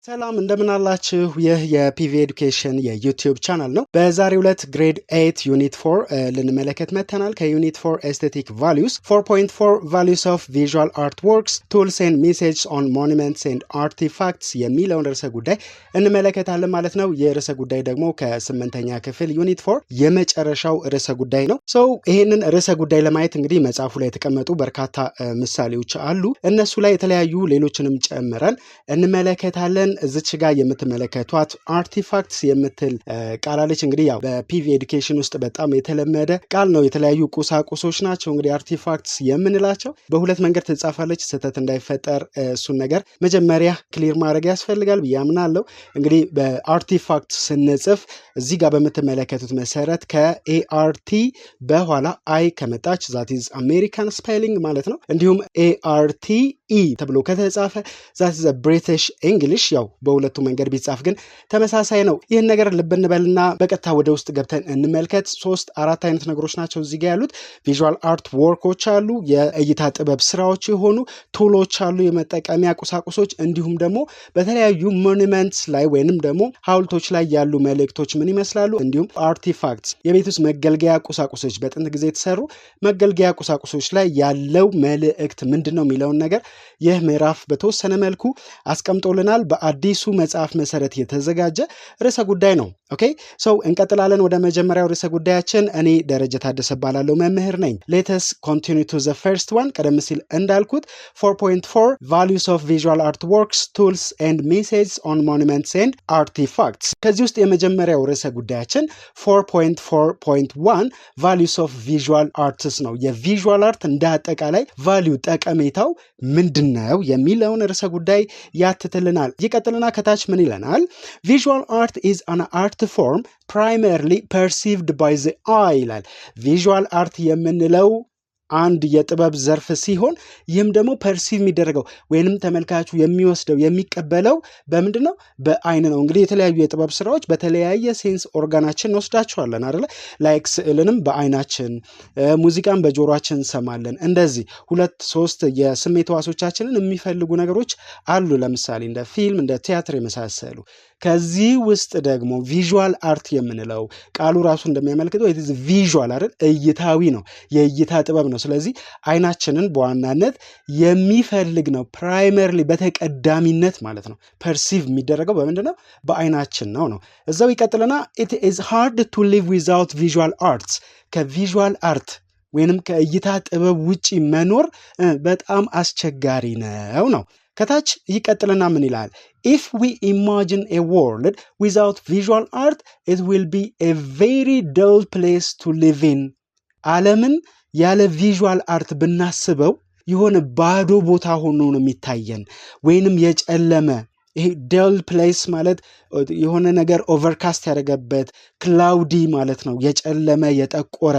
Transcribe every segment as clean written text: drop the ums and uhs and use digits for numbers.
ሰላም እንደምን አላችሁ ይህ የፒቪ ኤዱኬሽን የዩቲዩብ ቻናል ነው። በዛሬው ዕለት ግሬድ 8 ዩኒት 4 ልንመለከት መተናል። ከዩኒት 4 ኤስቴቲክ ቫልዩስ 4.4 ቫልዩስ ኦፍ ቪዥዋል አርት ወርክስ ቱልስ ኤንድ ሜሴጅስ ኦን ሞኑመንትስ ኤንድ አርቲፋክትስ የሚለውን ርዕሰ ጉዳይ እንመለከታለን ማለት ነው። ይህ ርዕሰ ጉዳይ ደግሞ ከ8ኛ ክፍል ዩኒት 4 የመጨረሻው ርዕሰ ጉዳይ ነው። ይህንን ርዕሰ ጉዳይ ለማየት እንግዲህ መጽሐፉ ላይ የተቀመጡ በርካታ ምሳሌዎች አሉ። እነሱ ላይ የተለያዩ ሌሎችንም ጨምረን እንመለከታለን። እዚች ጋር የምትመለከቷት አርቲፋክትስ የምትል ቃል አለች። እንግዲህ ያው በፒቪ ኤዱኬሽን ውስጥ በጣም የተለመደ ቃል ነው። የተለያዩ ቁሳቁሶች ናቸው እንግዲህ አርቲፋክትስ የምንላቸው። በሁለት መንገድ ትጻፋለች። ስህተት እንዳይፈጠር እሱን ነገር መጀመሪያ ክሊር ማድረግ ያስፈልጋል ብዬ አምናለሁ። እንግዲህ በአርቲፋክት ስንጽፍ እዚህ ጋር በምትመለከቱት መሰረት ከኤአርቲ በኋላ አይ ከመጣች ዛት ኢዝ አሜሪካን ስፔሊንግ ማለት ነው። እንዲሁም ኤአርቲ ኢ ተብሎ ከተጻፈ ዛት ኢዝ ብሪቲሽ እንግሊሽ። ያው በሁለቱ መንገድ ቢጻፍ ግን ተመሳሳይ ነው። ይህን ነገር ልብ እንበልና በቀጥታ ወደ ውስጥ ገብተን እንመልከት። 3-4 አይነት ነገሮች ናቸው እዚህ ጋር ያሉት። ቪዥዋል አርት ወርኮች አሉ፣ የእይታ ጥበብ ስራዎች የሆኑ ቱሎች አሉ፣ የመጠቀሚያ ቁሳቁሶች፣ እንዲሁም ደግሞ በተለያዩ ሞኑመንትስ ላይ ወይንም ደግሞ ሐውልቶች ላይ ያሉ መልእክቶች ምን ይመስላሉ፣ እንዲሁም አርቲፋክትስ የቤት ውስጥ መገልገያ ቁሳቁሶች፣ በጥንት ጊዜ የተሰሩ መገልገያ ቁሳቁሶች ላይ ያለው መልእክት ምንድነው የሚለውን ነገር ይህ ምዕራፍ በተወሰነ መልኩ አስቀምጦልናል። በአዲሱ መጽሐፍ መሰረት የተዘጋጀ ርዕሰ ጉዳይ ነው። ኦኬ እንቀጥላለን ወደ መጀመሪያው ርዕሰ ጉዳያችን። እኔ ደረጀ ታደሰ እባላለሁ፣ መምህር ነኝ። ሌተስ ኮንቲኒው ቱ ዘ ፈርስት ዋን። ቀደም ሲል እንዳልኩት 4.4 values of visual art works tools and messages on monuments and artifacts። ከዚህ ውስጥ የመጀመሪያው ርዕሰ ጉዳያችን 4.4.1 values of visual arts ነው። የቪዥዋል አርት እንደ አጠቃላይ ቫልዩ ጠቀሜታው ምንድነው የሚለውን ርዕሰ ጉዳይ ያትትልናል። ይቀጥልና ከታች ምን ይለናል? Visual art is an art form primarily perceived by the eye ይላል። ቪዥዋል አርት የምንለው አንድ የጥበብ ዘርፍ ሲሆን ይህም ደግሞ ፐርሲቭ የሚደረገው ወይንም ተመልካቹ የሚወስደው የሚቀበለው በምንድን ነው? በአይን ነው። እንግዲህ የተለያዩ የጥበብ ስራዎች በተለያየ ሴንስ ኦርጋናችን እንወስዳቸዋለን አይደለ? ላይክ ስዕልንም በአይናችን፣ ሙዚቃን በጆሮአችን እንሰማለን። እንደዚህ 2-3 የስሜት ህዋሶቻችንን የሚፈልጉ ነገሮች አሉ። ለምሳሌ እንደ ፊልም፣ እንደ ቲያትር የመሳሰሉ። ከዚህ ውስጥ ደግሞ ቪዥዋል አርት የምንለው ቃሉ ራሱ እንደሚያመለክተው it is visual አይደል? እይታዊ ነው፣ የእይታ ጥበብ ነው። ስለዚህ አይናችንን በዋናነት የሚፈልግ ነው። ፕራይመርሊ በተቀዳሚነት ማለት ነው። ፐርሲቭ የሚደረገው በምንድነው? በአይናችን ነው። እዛው ይቀጥልና it is hard to live without visual arts። ከቪዥዋል አርት ወይንም ከእይታ ጥበብ ውጪ መኖር በጣም አስቸጋሪ ነው። ከታች ይቀጥልና ምን ይላል? If we imagine a world without visual art, it will be a very dull place to live in። ዓለምን ያለ ቪዥዋል አርት ብናስበው የሆነ ባዶ ቦታ ሆኖ ነው የሚታየን፣ ወይንም የጨለመ። ይሄ dull place ማለት የሆነ ነገር ኦቨርካስት ያደረገበት ክላውዲ ማለት ነው፣ የጨለመ የጠቆረ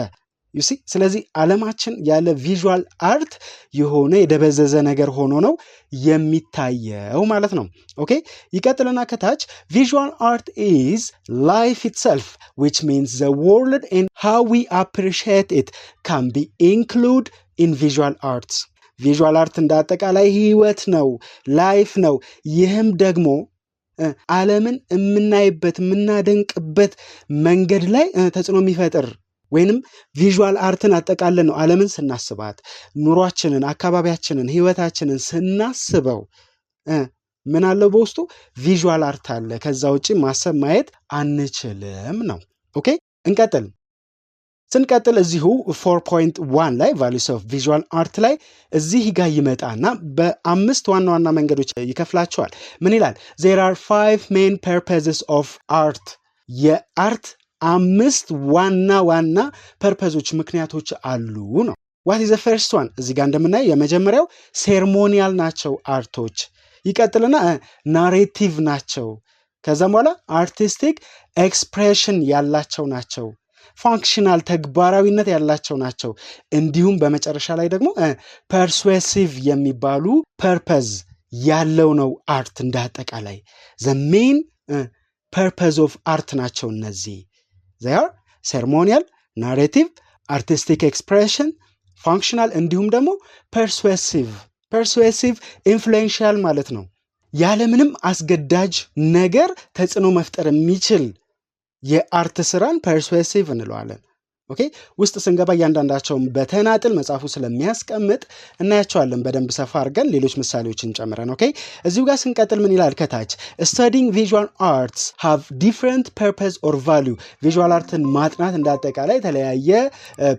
you see። ስለዚህ ዓለማችን ያለ ቪዥዋል አርት የሆነ የደበዘዘ ነገር ሆኖ ነው የሚታየው ማለት ነው። ኦኬ ይቀጥልና ከታች visual art is life itself which means the world and how we appreciate it can be included in visual arts። ቪዥዋል አርት እንዳጠቃላይ ህይወት ነው፣ ላይፍ ነው። ይህም ደግሞ ዓለምን የምናይበት የምናደንቅበት መንገድ ላይ ተጽዕኖ የሚፈጥር ወይንም ቪዥዋል አርትን አጠቃለን ነው። ዓለምን ስናስባት፣ ኑሯችንን፣ አካባቢያችንን፣ ህይወታችንን ስናስበው ምን አለው በውስጡ? ቪዥዋል አርት አለ። ከዛ ውጪ ማሰብ ማየት አንችልም ነው። ኦኬ ስንቀጥል እዚሁ 4.1 ላይ values of visual art ላይ እዚህ ጋር ይመጣና በ5 ዋና ዋና መንገዶች ይከፍላቸዋል። ምን ይላል? There are 5 main purposes of art። የአርት 5 ዋና ፐርፐዞች ምክንያቶች አሉ ነው። what is the first one? እዚህ ጋር እንደምናየው የመጀመሪያው ሴርሞኒያል ናቸው አርቶች። ይቀጥልና ናሬቲቭ ናቸው። ከዛም በኋላ አርቲስቲክ ኤክስፕሬሽን ያላቸው ናቸው። ፋንክሽናል ተግባራዊነት ያላቸው ናቸው። እንዲሁም በመጨረሻ ላይ ደግሞ ፐርሱዌሲቭ የሚባሉ ፐርፐዝ ያለው ነው አርት እንዳጠቃላይ። the main purpose of art ናቸው እነዚህ። they are ceremonial, narrative, artistic expression, functional እንዲሁም ደግሞ persuasive influential ማለት ነው። ያለምንም አስገዳጅ ነገር ተጽዕኖ መፍጠር የሚችል የአርት ስራን ፐርስዌሲቭ እንለዋለን። ኦኬ ውስጥ ስንገባ እያንዳንዳቸውን በተናጥል መጽሐፉ ስለሚያስቀምጥ እናያቸዋለን በደንብ ሰፋ አድርገን ሌሎች ምሳሌዎችን ጨምረን። ኦኬ እዚሁ ጋር ስንቀጥል ምን ይላል ከታች studying visual arts have different purpose or value ቪዥዋል አርትን ማጥናት እንዳጠቃላይ የተለያየ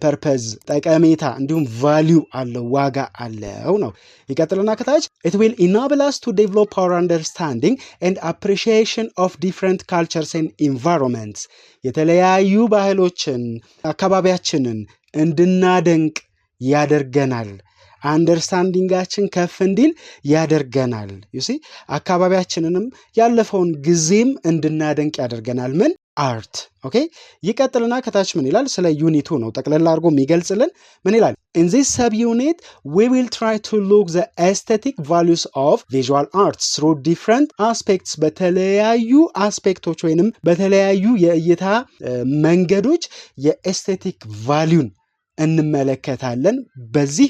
ፐርፐዝ ጠቀሜታ እንዲሁም ቫልዩ አለው ዋጋ አለው ነው። ይቀጥልና ከታች it will enable us to develop our understanding and appreciation of different cultures and environments የተለያዩ ባህሎችን አካባቢያችንን እንድናደንቅ ያደርገናል። አንደርስታንዲንጋችን ከፍ እንዲል ያደርገናል። ዩሲ አካባቢያችንንም ያለፈውን ጊዜም እንድናደንቅ ያደርገናል ምን አርት። ኦኬ ይቀጥልና ከታች ምን ይላል ስለ ዩኒቱ ነው ጠቅለል አድርጎ የሚገልጽልን ምን ይላል in this subunit we will try to look the aesthetic values of visual arts through different aspects በተለያዩ አስፔክቶች ወይንም በተለያዩ የእይታ መንገዶች የኤስቴቲክ ቫልዩን እንመለከታለን በዚህ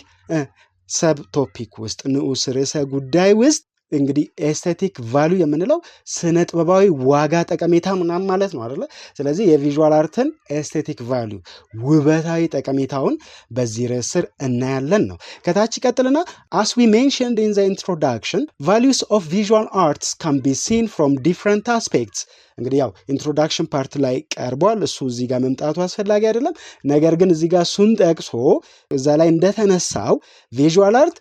ሰብ ቶፒክ ውስጥ ንዑስ ርዕሰ ጉዳይ ውስጥ እንግዲህ ኤስቴቲክ ቫልዩ የምንለው ስነ ጥበባዊ ዋጋ ጠቀሜታ ምናምን ማለት ነው አይደለ? ስለዚህ የቪዥዋል አርትን ኤስቴቲክ ቫልዩ ውበታዊ ጠቀሜታውን በዚህ ርዕስ ስር እናያለን ነው። ከታች ይቀጥልና as we mentioned in the introduction values of visual arts can be seen from different aspects እንግዲህ ያው ኢንትሮዳክሽን ፓርት ላይ ቀርቧል እሱ እዚህ ጋር መምጣቱ አስፈላጊ አይደለም። ነገር ግን እዚህ ጋር ሱን ጠቅሶ እዛ ላይ እንደተነሳው ቪዥዋል አርት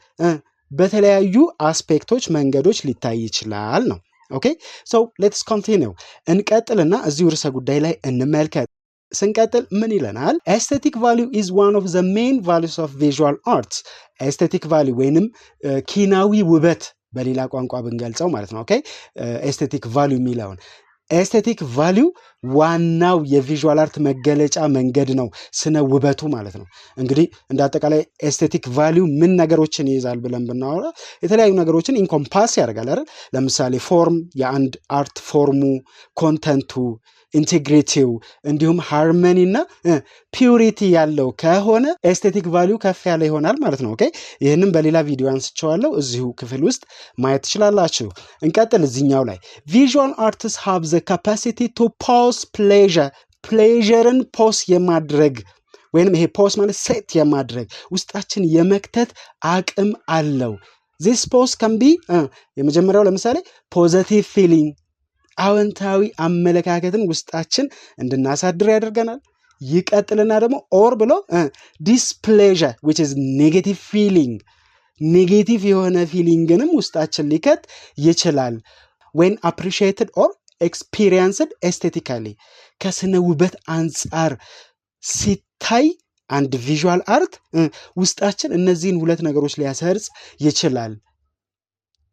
በተለያዩ አስፔክቶች መንገዶች ሊታይ ይችላል ነው። ኦኬ ሶ ሌትስ ኮንቲኒው እንቀጥልና እዚሁ ርዕሰ ጉዳይ ላይ እንመልከት። ስንቀጥል ምን ይለናል ኤስቴቲክ ቫልዩ is one of the main values of visual arts ኤስቴቲክ ቫልዩ ወይንም ኪናዊ ውበት በሌላ ቋንቋ ብንገልጸው ማለት ነው። ኦኬ ኤስቴቲክ ቫልዩ የሚለውን ኤስቴቲክ ቫልዩ ዋናው የቪዥዋል አርት መገለጫ መንገድ ነው ስነ ውበቱ ማለት ነው። እንግዲህ እንዳጠቃላይ ኤስቴቲክ ቫልዩ ምን ነገሮችን ይይዛል ብለን ብናወራ የተለያዩ ነገሮችን ኢንኮምፓስ ያደርጋል አይደል? ለምሳሌ ፎርም የአንድ አርት ፎርሙ፣ ኮንተንቱ፣ ኢንቴግሪቲው እንዲሁም ሃርመኒ እና ፒዩሪቲ ያለው ከሆነ ኤስቴቲክ ቫልዩ ከፍ ያለ ይሆናል ማለት ነው። ኦኬ ይህንን በሌላ ቪዲዮ አንስቼዋለሁ እዚሁ ክፍል ውስጥ ማየት ትችላላችሁ። እንቀጥል እዚህኛው ላይ ቪዥዋል አርትስ have the capacity to pause pleasure ፕሌዠርን ፖስ የማድረግ ወይንም ይሄ ፖስ ማለት ሴት የማድረግ ውስጣችን የመክተት አቅም አለው። this pause can be የመጀመሪያው ለምሳሌ ፖዚቲቭ ፊሊንግ አዎንታዊ አመለካከትን ውስጣችን እንድናሳድር ያደርገናል። ይቀጥልና ደግሞ ኦር ብሎ ዲስፕሌዠር which is negative feeling ኔጌቲቭ የሆነ ፊሊንግንም ውስጣችን ሊከት ይችላል። when appreciated or experienced aesthetically ከስነ ውበት አንጻር ሲታይ አንድ ቪዥዋል አርት ውስጣችን እነዚህን ሁለት ነገሮች ሊያሰርጽ ይችላል።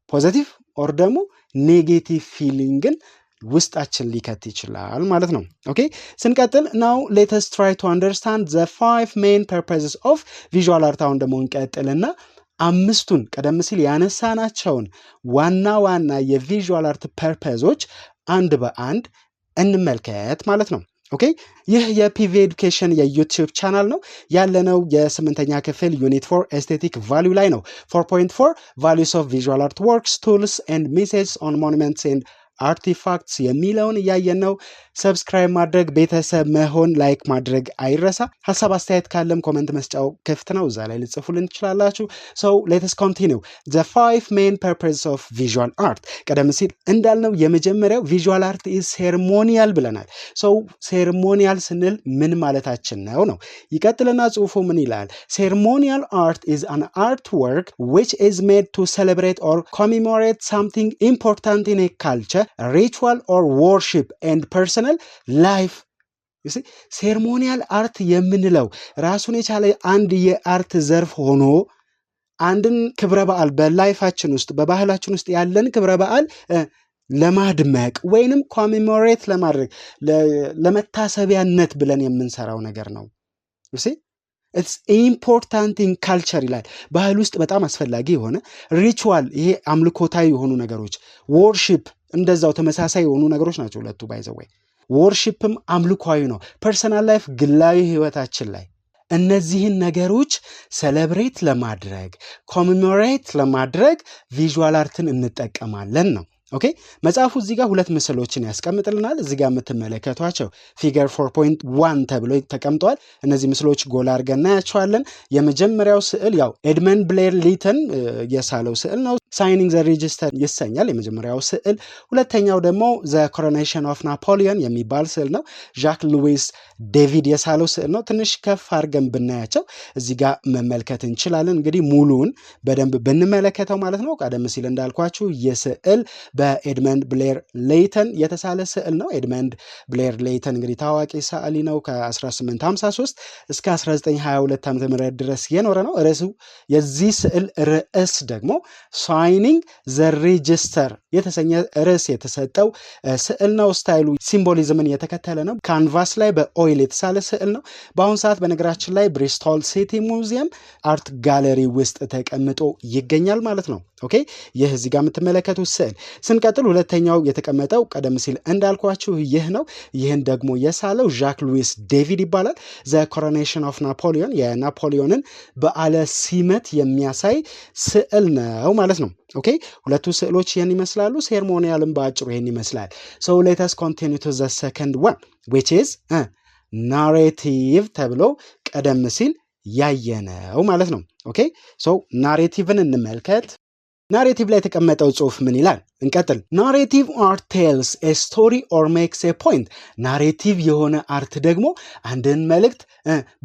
ፖዚቲቭ ኦር ደግሞ ኔጌቲቭ ፊሊንግን ውስጣችን ሊከት ይችላል ማለት ነው። ኦኬ ስንቀጥል now let us try to understand the 5 main purposes of visual art አሁን ደግሞ እንቀጥልና አምስቱን ቀደም ሲል ያነሳናቸውን ዋና ዋና የቪዥዋል አርት ፐርፐዞች አንድ በአንድ እንመልከት ማለት ነው። ኦኬ ይህ የፒቪ ኤዱኬሽን የዩቲዩብ ቻናል ነው ያለነው የ8ኛ ክፍል ዩኒት 4 ኤስቴቲክ ቫልዩ ላይ ነው። 4.4 values of visual art works tools and messages on monuments and artifacts የሚለውን እያየን ነው። ሰብስክራይብ ማድረግ ቤተሰብ መሆን ላይክ ማድረግ አይረሳ። ሐሳብ አስተያየት ካለም ኮሜንት መስጫው ክፍት ነው እዛ ላይ ልጽፉልን ትችላላችሁ። so let us continue the 5 main purposes of visual art ቀደም ሲል እንዳልነው የመጀመሪያው visual art is ceremonial ብለናል። so ceremonial ስንል ምን ማለታችን ነው? ይቀጥልና ጽሁፉ ምን ይላል ceremonial art is an artwork which is made to celebrate or commemorate something important in a culture ritual or worship and personal life ሴርሞኒያል አርት የምንለው ራሱን የቻለ አንድ የአርት ዘርፍ ሆኖ አንድን ክብረ በዓል በላይፋችን ውስጥ በባህላችን ውስጥ ያለን ክብረ በዓል ለማድመቅ ወይንም ኮሜሞሬት ለማድረግ ለመታሰቢያነት ብለን የምንሰራው ነገር ነው። it's important in culture ይላል ባህል ውስጥ በጣም አስፈላጊ የሆነ ሪቹዋል ይሄ አምልኮታዊ የሆኑ ነገሮች worship እንደዛው ተመሳሳይ የሆኑ ነገሮች ናቸው ሁለቱ ባይዘው worshipም አምልኮአዊ ነው ፐርሰናል ላይፍ ግላዊ ህይወታችን ላይ እነዚህን ነገሮች ሴሌብሬት ለማድረግ ኮሜሞሬት ለማድረግ ቪዥዋል አርትን እንጠቀማለን ነው። ኦኬ መጽሐፉ እዚህ ጋር ሁለት ምስሎችን ያስቀምጥልናል። እዚህ ጋር የምትመለከቷቸው ፊገር 4.1 ተብሎ ተቀምጧል። እነዚህ ምስሎች ጎላ አድርገን እናያቸዋለን። የመጀመሪያው ስዕል ያው ኤድመንድ ብሌር ሊተን የሳለው ስዕል ነው። ሳይኒንግ ዘ ሬጂስተር ይሰኛል የመጀመሪያው ስዕል። ሁለተኛው ደግሞ ዘ ኮሮኔሽን ኦፍ ናፖሊዮን የሚባል ስዕል ነው። ዣክ ሉዊስ ዴቪድ የሳለው ስዕል ነው። ትንሽ ከፍ አድርገን ብናያቸው እዚህ ጋር መመልከት እንችላለን። እንግዲህ ሙሉውን በደንብ ብንመለከተው ማለት ነው። ቀደም ሲል እንዳልኳችሁ ይህ ስዕል በኤድመንድ ብሌር ሌይተን የተሳለ ስዕል ነው። ኤድመንድ ብሌር ሌይተን እንግዲህ ታዋቂ ሰዓሊ ነው። ከ1853 እስከ 1922 ዓ.ም ድረስ የኖረ ነው። የዚህ ስዕል ርዕስ ደግሞ ሳይኒንግ ዘ ሬጂስተር የተሰኘ ርዕስ የተሰጠው ስዕል ነው። ስታይሉ ሲምቦሊዝምን የተከተለ ነው። ካንቫስ ላይ በኦይል የተሳለ ስዕል ነው። በአሁኑ ሰዓት በነገራችን ላይ ብሪስቶል ሲቲ ሙዚየም አርት ጋለሪ ውስጥ ተቀምጦ ይገኛል ማለት ነው። ኦኬ ይህ እዚህ ጋር የምትመለከቱት ስዕል። ስንቀጥል ሁለተኛው የተቀመጠው ቀደም ሲል እንዳልኳችሁ ይህ ነው። ይህን ደግሞ የሳለው ዣክ ሉዊስ ዴቪድ ይባላል። ዘ ኮሮኔሽን ኦፍ ናፖሊዮን የናፖሊዮንን በዓለ ሲመት የሚያሳይ ስዕል ነው ማለት ነው። ኦኬ ሁለቱ ስዕሎች ይህን ይመስላሉ። ሴርሞኒያልን በአጭሩ ይህን ይመስላል። ሶ ሌተስ ኮንቲኒው ቱ ዘ ሰከንድ ዋን which is ናሬቲቭ ተብሎ ቀደም ሲል ያየነው ማለት ነው። ኦኬ ሶ ናሬቲቭን እንመልከት። ናሬቲቭ ላይ የተቀመጠው ጽሑፍ ምን ይላል? እንቀጥል። ናሬቲቭ አርት ቴልስ ኤ ስቶሪ ኦር ሜክስ ኤ ፖይንት። ናሬቲቭ የሆነ አርት ደግሞ አንድን መልእክት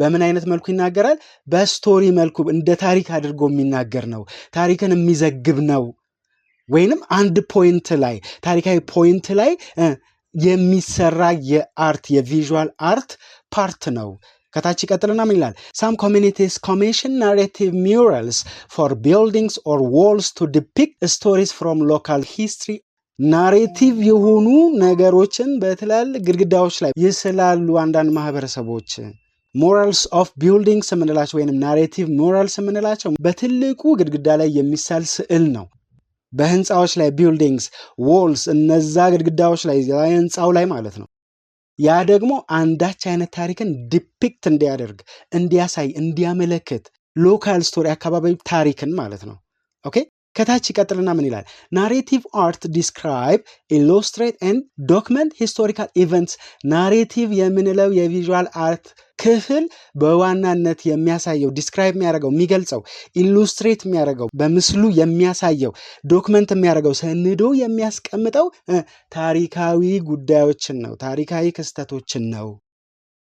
በምን አይነት መልኩ ይናገራል? በስቶሪ መልኩ እንደ ታሪክ አድርጎ የሚናገር ነው። ታሪክን የሚዘግብ ነው። ወይንም አንድ ፖይንት ላይ ታሪካዊ ፖይንት ላይ የሚሰራ የአርት የቪዥዋል አርት ፓርት ነው። ከታች ይቀጥልና ምን ይላል? some communities commission narrative murals for buildings or walls to depict stories from local history. ናሬቲቭ የሆኑ ነገሮችን በትላልቅ ግድግዳዎች ላይ ይስላሉ አንዳንድ ማህበረሰቦች። ሞራልስ ኦፍ ቢልዲንግስ የምንላቸው ወይንም ናሬቲቭ ሞራልስ የምንላቸው በትልቁ ግድግዳ ላይ የሚሳል ስዕል ነው። በህንፃዎች ላይ ቢልዲንግስ፣ ዎልስ እነዛ ግድግዳዎች ላይ ህንፃው ላይ ማለት ነው። ያ ደግሞ አንዳች አይነት ታሪክን ዲፒክት እንዲያደርግ እንዲያሳይ እንዲያመለክት ሎካል ስቶሪ አካባቢ ታሪክን ማለት ነው። ኦኬ ከታች ይቀጥልና ምን ይላል? ናሬቲቭ አርት ዲስክራይብ ኢሉስትሬት ኤንድ ዶክመንት ሂስቶሪካል ኢቨንትስ። ናሬቲቭ የምንለው የቪዥዋል አርት ክፍል በዋናነት የሚያሳየው ዲስክራይብ የሚያደርገው የሚገልጸው ኢሉስትሬት የሚያደርገው በምስሉ የሚያሳየው ዶክመንት የሚያደርገው ሰንዶ የሚያስቀምጠው ታሪካዊ ጉዳዮችን ነው፣ ታሪካዊ ክስተቶችን ነው።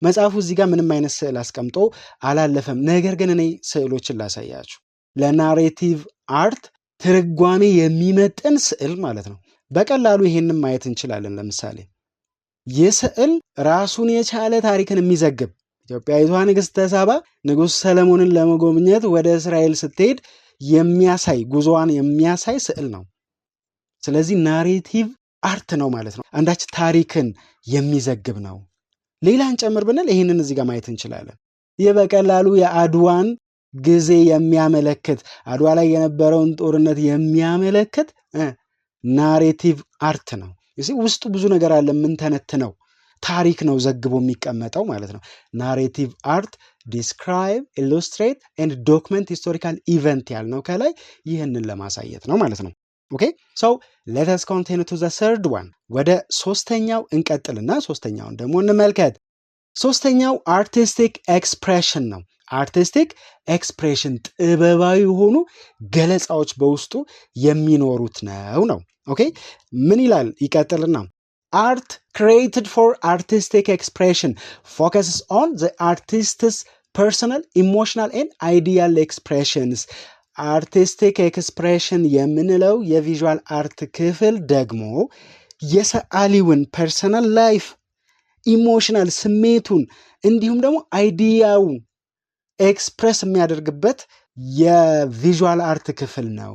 መጽሐፉ እዚህ ጋር ምንም አይነት ስዕል አስቀምጦ አላለፈም። ነገር ግን እኔ ስዕሎችን ላሳያችሁ። ለናሬቲቭ አርት ትርጓሜ የሚመጥን ስዕል ማለት ነው። በቀላሉ ይሄንን ማየት እንችላለን። ለምሳሌ ይህ ስዕል ራሱን የቻለ ታሪክን የሚዘግብ ኢትዮጵያዊቷ ንግሥተ ሳባ ንጉሥ ሰለሞንን ለመጎብኘት ወደ እስራኤል ስትሄድ የሚያሳይ ጉዞዋን የሚያሳይ ስዕል ነው። ስለዚህ ናሬቲቭ አርት ነው ማለት ነው። አንዳች ታሪክን የሚዘግብ ነው። ሌላን ጨምር ብንል ይህንን እዚህ ጋር ማየት እንችላለን። ይህ በቀላሉ የአድዋን ጊዜ የሚያመለክት አድዋ ላይ የነበረውን ጦርነት የሚያመለክት ናሬቲቭ አርት ነው። ውስጡ ብዙ ነገር አለ። የምንተነትነው ታሪክ ነው ዘግቦ የሚቀመጠው ማለት ነው። ናሬቲቭ አርት ዲስክራይብ ኢሉስትሬት ኤንድ ዶክመንት ሂስቶሪካል ኢቨንት ያልነው ከላይ ይህንን ለማሳየት ነው ማለት ነው። ኦኬ ሶ ሌት አስ ኮንቲኒው ቱ ዘ ተርድ ዋን። ወደ ሶስተኛው እንቀጥልና ሶስተኛውን ደግሞ እንመልከት። ሶስተኛው አርቲስቲክ ኤክስፕሬሽን ነው። አርቲስቲክ ኤክስፕሬሽን ጥበባዊ የሆኑ ገለጻዎች በውስጡ የሚኖሩት ነው። ኦኬ ምን ይላል? ይቀጥልና አርት ክሬትድ ፎር አርቲስቲክ ኤክስፕሬሽን ፎከስስ ኦን ዘ አርቲስትስ ፐርሰናል ኢሞሽናል ኤንድ አይዲያል ኤክስፕሬሽንስ። አርቲስቲክ ኤክስፕሬሽን የምንለው የቪዥዋል አርት ክፍል ደግሞ የሰዓሊውን ፐርሰናል ላይፍ፣ ኢሞሽናል ስሜቱን እንዲሁም ደግሞ አይዲያውን ኤክስፕሬስ የሚያደርግበት የቪዥዋል አርት ክፍል ነው።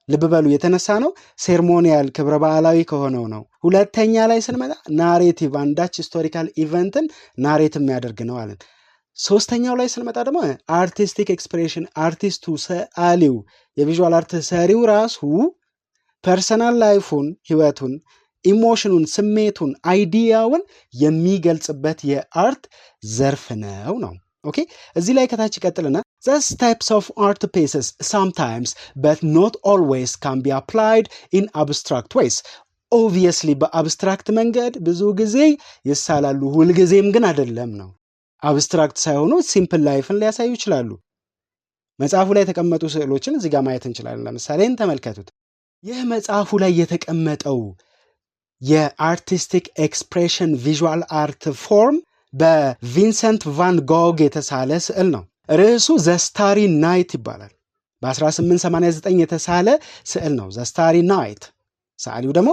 ልብ በሉ የተነሳ ነው ሴርሞኒያል ክብረ በዓላዊ ከሆነው ነው። ሁለተኛ ላይ ስንመጣ ናሬቲቭ አንዳች ሂስቶሪካል ኢቨንትን ናሬት የሚያደርግ ነው አለን። ሶስተኛው ላይ ስንመጣ ደግሞ አርቲስቲክ ኤክስፕሬሽን አርቲስቱ ሰዓሊው የቪዥዋል አርት ሰሪው ራሱ ፐርሰናል ላይፉን ህይወቱን ኢሞሽኑን ስሜቱን አይዲያውን የሚገልጽበት የአርት ዘርፍ ነው። ኦኬ እዚህ ላይ ከታች ይቀጥልና these types of art pieces sometimes but not always can be applied in abstract ways obviously በአብስትራክት መንገድ ብዙ ጊዜ ይሳላሉ ሁልጊዜም ግን አይደለም ነው አብስትራክት ሳይሆኑ ሲምፕል ላይፍን ሊያሳዩ ይችላሉ መጽሐፉ ላይ የተቀመጡ ስዕሎችን እዚህ ጋር ማየት እንችላለን ለምሳሌ ተመልከቱት ይህ መጽሐፉ ላይ የተቀመጠው የአርቲስቲክ ኤክስፕሬሽን ቪዥዋል አርት ፎርም በቪንሰንት ቫን ጎግ የተሳለ ስዕል ነው ርዕሱ ዘ ስታሪ ናይት ይባላል በ1889 የተሳለ ስዕል ነው ዘ ስታሪ ናይት ሰዓሊው ደግሞ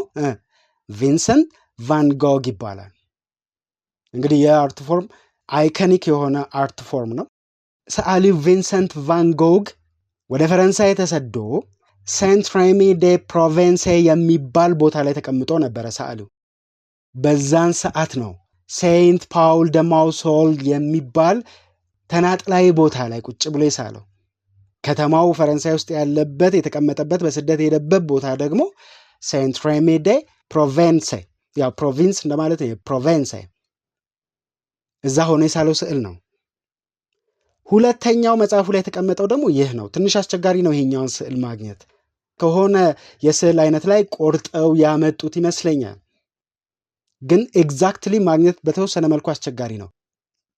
ቪንሰንት ቫን ጎግ ይባላል እንግዲህ የአርት ፎርም አይኮኒክ የሆነ አርት ፎርም ነው ሰዓሊው ቪንሰንት ቫን ጎግ ወደ ፈረንሳይ ተሰዶ ሴንት ሬሚ ዴ ፕሮቬንስ የሚባል ቦታ ላይ ተቀምጦ ነበር ሰዓሊው በዛን ሰዓት ነው ሴንት ፓውል ደ ማውሶል የሚባል ተናጥላይ ቦታ ላይ ቁጭ ብሎ ይሳለው ከተማው ፈረንሳይ ውስጥ ያለበት የተቀመጠበት በስደት የሄደበት ቦታ ደግሞ ሴንት ሬሚ ዴ ፕሮቬንስ ያው ፕሮቪንስ እንደማለት ነው ፕሮቬንስ እዛ ሆኖ የሳለው ስዕል ነው ሁለተኛው መጽሐፉ ላይ የተቀመጠው ደግሞ ይህ ነው ትንሽ አስቸጋሪ ነው ይሄኛውን ስዕል ማግኘት ከሆነ የስዕል አይነት ላይ ቆርጠው ያመጡት ይመስለኛል ግን ኤግዛክትሊ ማግኘት በተወሰነ መልኩ አስቸጋሪ ነው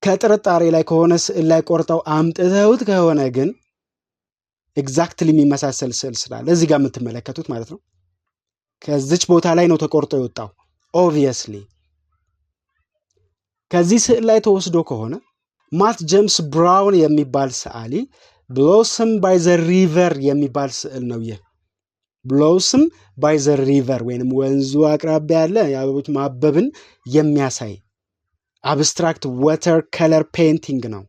ከጥርጣሬ ላይ ከሆነ ስዕል ላይ ቆርጠው አምጥተውት ከሆነ ግን ኤግዛክትሊ የሚመሳሰል ስዕል ስላለ እዚህ ጋር የምትመለከቱት ማለት ነው ከዚች ቦታ ላይ ነው ተቆርጦ የወጣው ኦብቪየስሊ ከዚህ ስዕል ላይ ተወስዶ ከሆነ ማት ጄምስ ብራውን የሚባል ሰዓሊ ብሎስም ባይ ዘ ሪቨር የሚባል ስዕል ነው ይህ ብሎስም ባይ ዘ ሪቨር ወይንም ወንዙ አቅራቢያ ያለ የአበቦች ማበብን የሚያሳይ አብስትራክት ዋተር ከለር ፔይንቲንግ ነው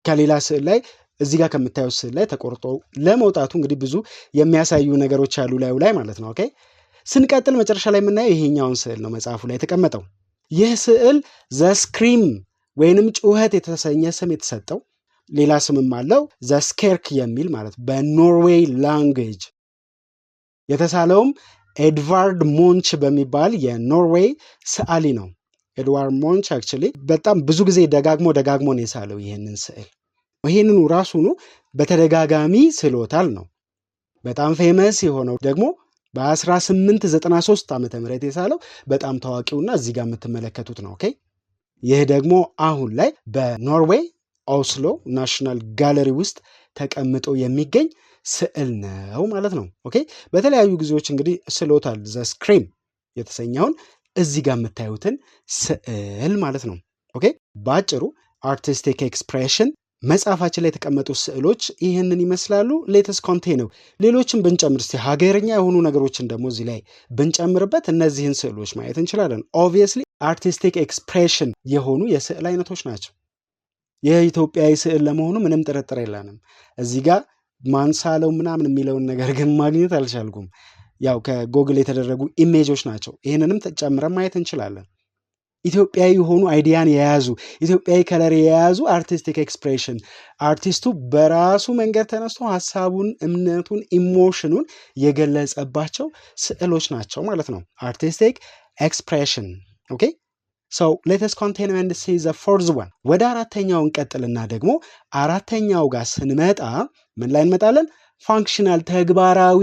ከሌላ ስዕል ላይ እዚህ ጋር ከምታዩት ስዕል ላይ ተቆርጦ ለመውጣቱ እንግዲህ ብዙ የሚያሳዩ ነገሮች አሉ ላይ ማለት ነው ኦኬ ስንቀጥል መጨረሻ ላይ የምናየው ይሄኛውን ስዕል ነው መጽሐፉ ላይ የተቀመጠው ይህ ስዕል ዘ ስክሪም ወይንም ጩኸት የተሰኘ ስም የተሰጠው ሌላ ስምም አለው ዘ ስኬርክ የሚል ማለት በኖርዌይ ላንጉዌጅ የተሳለውም ኤድቫርድ ሞንች በሚባል የኖርዌይ ሰዓሊ ነው ኤድዋርድ ሞንች አክቹሊ በጣም ብዙ ጊዜ ደጋግሞ ነው የሳለው ይሄንን ስዕል ይሄንኑ ራሱኑ በተደጋጋሚ ስሎታል ነው በጣም ፌመስ የሆነው ደግሞ በ1893 ዓመተ ምህረት የሳለው በጣም ታዋቂውና እዚህ ጋር የምትመለከቱት ነው ኦኬ ይህ ደግሞ አሁን ላይ በኖርዌይ ኦስሎ ናሽናል ጋለሪ ውስጥ ተቀምጦ የሚገኝ ስዕል ነው ማለት ነው ኦኬ በተለያዩ ጊዜዎች እንግዲህ ስሎታል ዘ ስክሪም የተሰኘውን እዚህ ጋር የምታዩትን ስዕል ማለት ነው ኦኬ ባጭሩ አርቲስቲክ ኤክስፕሬሽን መጽሐፋችን ላይ የተቀመጡ ስዕሎች ይህንን ይመስላሉ ሌተስ ኮንቴነው ሌሎችን ብንጨምር እስቲ ሀገርኛ የሆኑ ነገሮችን ደግሞ እዚህ ላይ ብንጨምርበት እነዚህን ስዕሎች ማየት እንችላለን ኦብቪየስሊ አርቲስቲክ ኤክስፕሬሽን የሆኑ የስዕል አይነቶች ናቸው የኢትዮጵያዊ ስዕል ለመሆኑ ምንም ጥርጥር የለንም እዚህ ጋር ማንሳለው ምናምን የሚለውን ነገር ግን ማግኘት አልቻልኩም ያው ከጎግል የተደረጉ ኢሜጆች ናቸው ይህንንም ተጨምረን ማየት እንችላለን ኢትዮጵያዊ የሆኑ አይዲያን የያዙ ኢትዮጵያዊ ከለር የያዙ አርቲስቲክ ኤክስፕሬሽን አርቲስቱ በራሱ መንገድ ተነስቶ ሐሳቡን እምነቱን ኢሞሽኑን የገለጸባቸው ስዕሎች ናቸው ማለት ነው አርቲስቲክ ኤክስፕሬሽን ኦኬ so let us continue and see the fourth one ወደ አራተኛው እንቀጥልና ደግሞ አራተኛው ጋር ስንመጣ ምን ላይ እንመጣለን ፋንክሽናል ተግባራዊ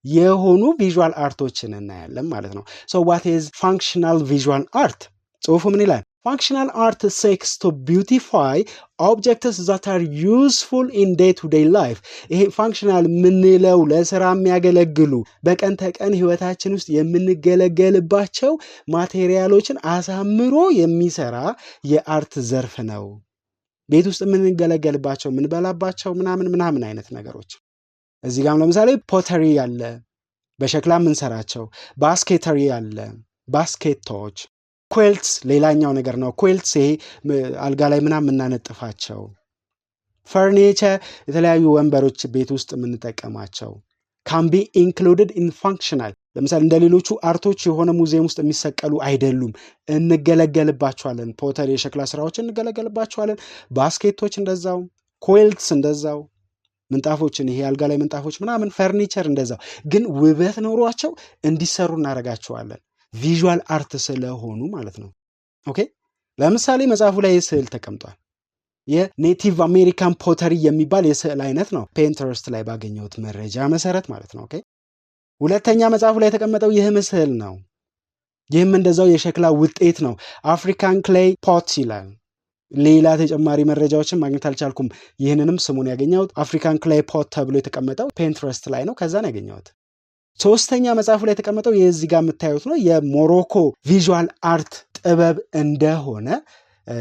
የሆኑ ቪዥዋል አርቶችን እናያለን ማለት ነው so what is functional visual art ጽሁፉ ምን ይላል functional art seeks to beautify objects that are useful in day-to-day life ይሄ functional ምንለው ለስራ የሚያገለግሉ በቀን ተቀን ህይወታችን ውስጥ የምንገለገልባቸው ማቴሪያሎችን አሳምሮ የሚሰራ የአርት ዘርፍ ነው ቤት ውስጥ የምንገለገልባቸው ምንበላባቸው ምናምን አይነት ነገሮች እዚህ ጋርም ለምሳሌ ፖተሪ ያለ በሸክላ የምንሰራቸው ባስኬተሪ ያለ ባስኬቶች ኩዌልትስ ሌላኛው ነገር ነው ኩዌልትስ ይሄ አልጋ ላይ ምናምን እናነጥፋቸው ፈርኒቸር የተለያዩ ወንበሮች ቤት ውስጥ የምንጠቀማቸው can be included in functional ለምሳሌ እንደሌሎቹ አርቶች የሆነ ሙዚየም ውስጥ የሚሰቀሉ አይደሉም እንገለገልባቸዋለን ፖተሪ የሸክላ ስራዎች እንገለገልባቸዋለን ባስኬቶች እንደዛው ኩዌልትስ እንደዛው ምንጣፎችን ይሄ አልጋ ላይ ምንጣፎች ምናምን ፈርኒቸር እንደዛው ግን ውበት ኖሯቸው እንዲሰሩ እናረጋቸዋለን ቪዥዋል አርት ስለሆኑ ማለት ነው ኦኬ ለምሳሌ መጽሐፉ ላይ ስዕል ተቀምጧል የኔቲቭ አሜሪካን ፖተሪ የሚባል የስዕል አይነት ነው። ፒንተረስት ላይ ባገኘሁት መረጃ መሰረት ማለት ነው። ኦኬ ሁለተኛ መጽሐፉ ላይ የተቀመጠው ይህ ምስል ነው። ይህም እንደዛው የሸክላ ውጤት ነው። አፍሪካን ክሌይ ፖት ይላል። ሌላ ተጨማሪ መረጃዎችን ማግኘት አልቻልኩም። ይህንንም ስሙን ያገኘሁት አፍሪካን ክሌይ ፖት ተብሎ የተቀመጠው ፒንተረስት ላይ ነው። ከዛ ነው ያገኘሁት። ሶስተኛ መጽሐፉ ላይ የተቀመጠው የዚህ ጋር የምታዩት ነው። የሞሮኮ ቪዥዋል አርት ጥበብ እንደሆነ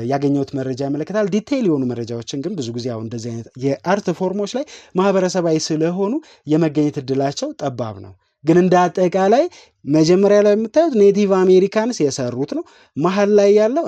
ያገኘሁት መረጃ ያመለክታል። ዲቴይል የሆኑ መረጃዎችን ግን ብዙ ጊዜ አሁን እንደዚህ አይነት የአርት ፎርሞች ላይ ማህበረሰባዊ ስለሆኑ የመገኘት እድላቸው ጠባብ ነው። ግን እንደ አጠቃላይ መጀመሪያ ላይ የምታዩት ኔቲቭ አሜሪካንስ የሰሩት ነው። መሀል ላይ ያለው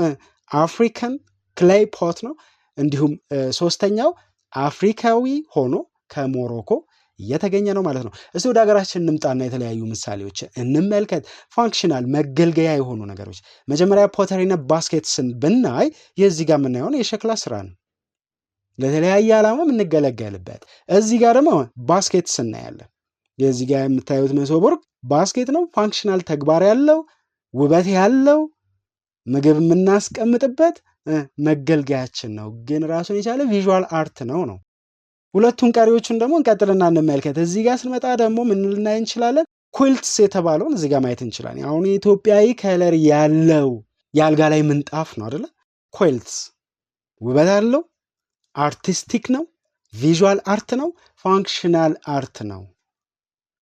አፍሪካን ክሌይ ፖት ነው። እንዲሁም ሶስተኛው አፍሪካዊ ሆኖ ከሞሮኮ እየተገኘ ነው ማለት ነው። እስቲ ወደ ሀገራችን እንምጣና የተለያዩ ምሳሌዎች እንመልከት። ፋንክሽናል መገልገያ የሆኑ ነገሮች መጀመሪያ ፖተሪና ባስኬትስን ብናይ የዚህ ጋር የምናየውን የሸክላ ስራ ነው፣ ለተለያየ ዓላማ የምንገለገልበት። እዚህ ጋር ደግሞ ባስኬትስ እናያለን። የዚህ ጋር የምታዩት መሶበ ወርቅ ባስኬት ነው። ፋንክሽናል ተግባር ያለው ውበት ያለው ምግብ የምናስቀምጥበት መገልገያችን ነው። ግን ራሱን የቻለ ቪዥዋል አርት ነው። ሁለቱን ቀሪዎቹን ደግሞ እንቀጥልና እንመልከት። እዚህ ጋር ስንመጣ ደግሞ ምን ልናይ እንችላለን? ኩልትስ የተባለውን እዚህ ጋር ማየት እንችላለን። አሁን የኢትዮጵያዊ ከለር ያለው የአልጋ ላይ ምንጣፍ ነው አይደለ? ኩልትስ ውበት አለው፣ አርቲስቲክ ነው፣ ቪዥዋል አርት ነው፣ ፋንክሽናል አርት ነው።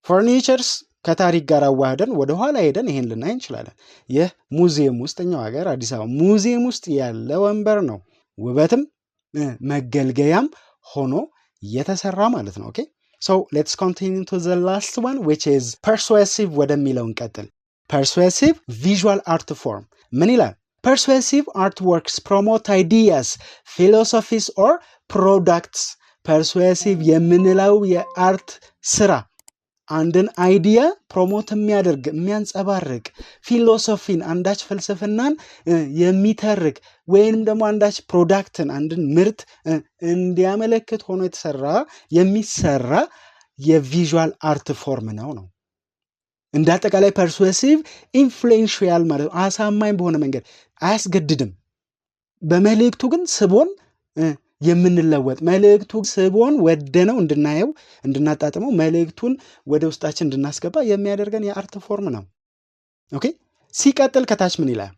ፈርኒቸርስ ከታሪክ ጋር አዋህደን ወደ ኋላ ሄደን ይሄን ልናይ እንችላለን። ይህ ሙዚየም ውስጥ እኛው ሀገር አዲስ አበባ ሙዚየም ውስጥ ያለ ወንበር ነው። ውበትም መገልገያም ሆኖ የተሰራ ማለት ነው። ኦኬ ሶ ሌትስ ኮንቲኒው ቱ ዘ ላስት ዋን which is persuasive ወደሚለው እንቀጥል። persuasive visual art form ምን ይላል? persuasive artworks promote ideas, philosophies or products. persuasive የምንለው የአርት ስራ አንድን አይዲያ ፕሮሞት የሚያደርግ የሚያንጸባርቅ፣ ፊሎሶፊን አንዳች ፍልስፍናን የሚተርክ ወይንም ደግሞ አንዳች ፕሮዳክትን አንድን ምርት እንዲያመለክት ሆኖ የሚሰራ የቪዥዋል አርት ፎርም ነው። እንደ አጠቃላይ ፐርሱሲቭ ኢንፍሉዌንሻል ማለት ነው። አሳማኝ በሆነ መንገድ አያስገድድም። በመልእክቱ ግን ስቦን የምንለወጥ መልእክቱ ስቦን ወደነው እንድናየው እንድናጣጥመው መልእክቱን ወደ ውስጣችን እንድናስገባ የሚያደርገን የአርት ፎርም ነው። ኦኬ ሲቀጥል ከታች ምን ይላል?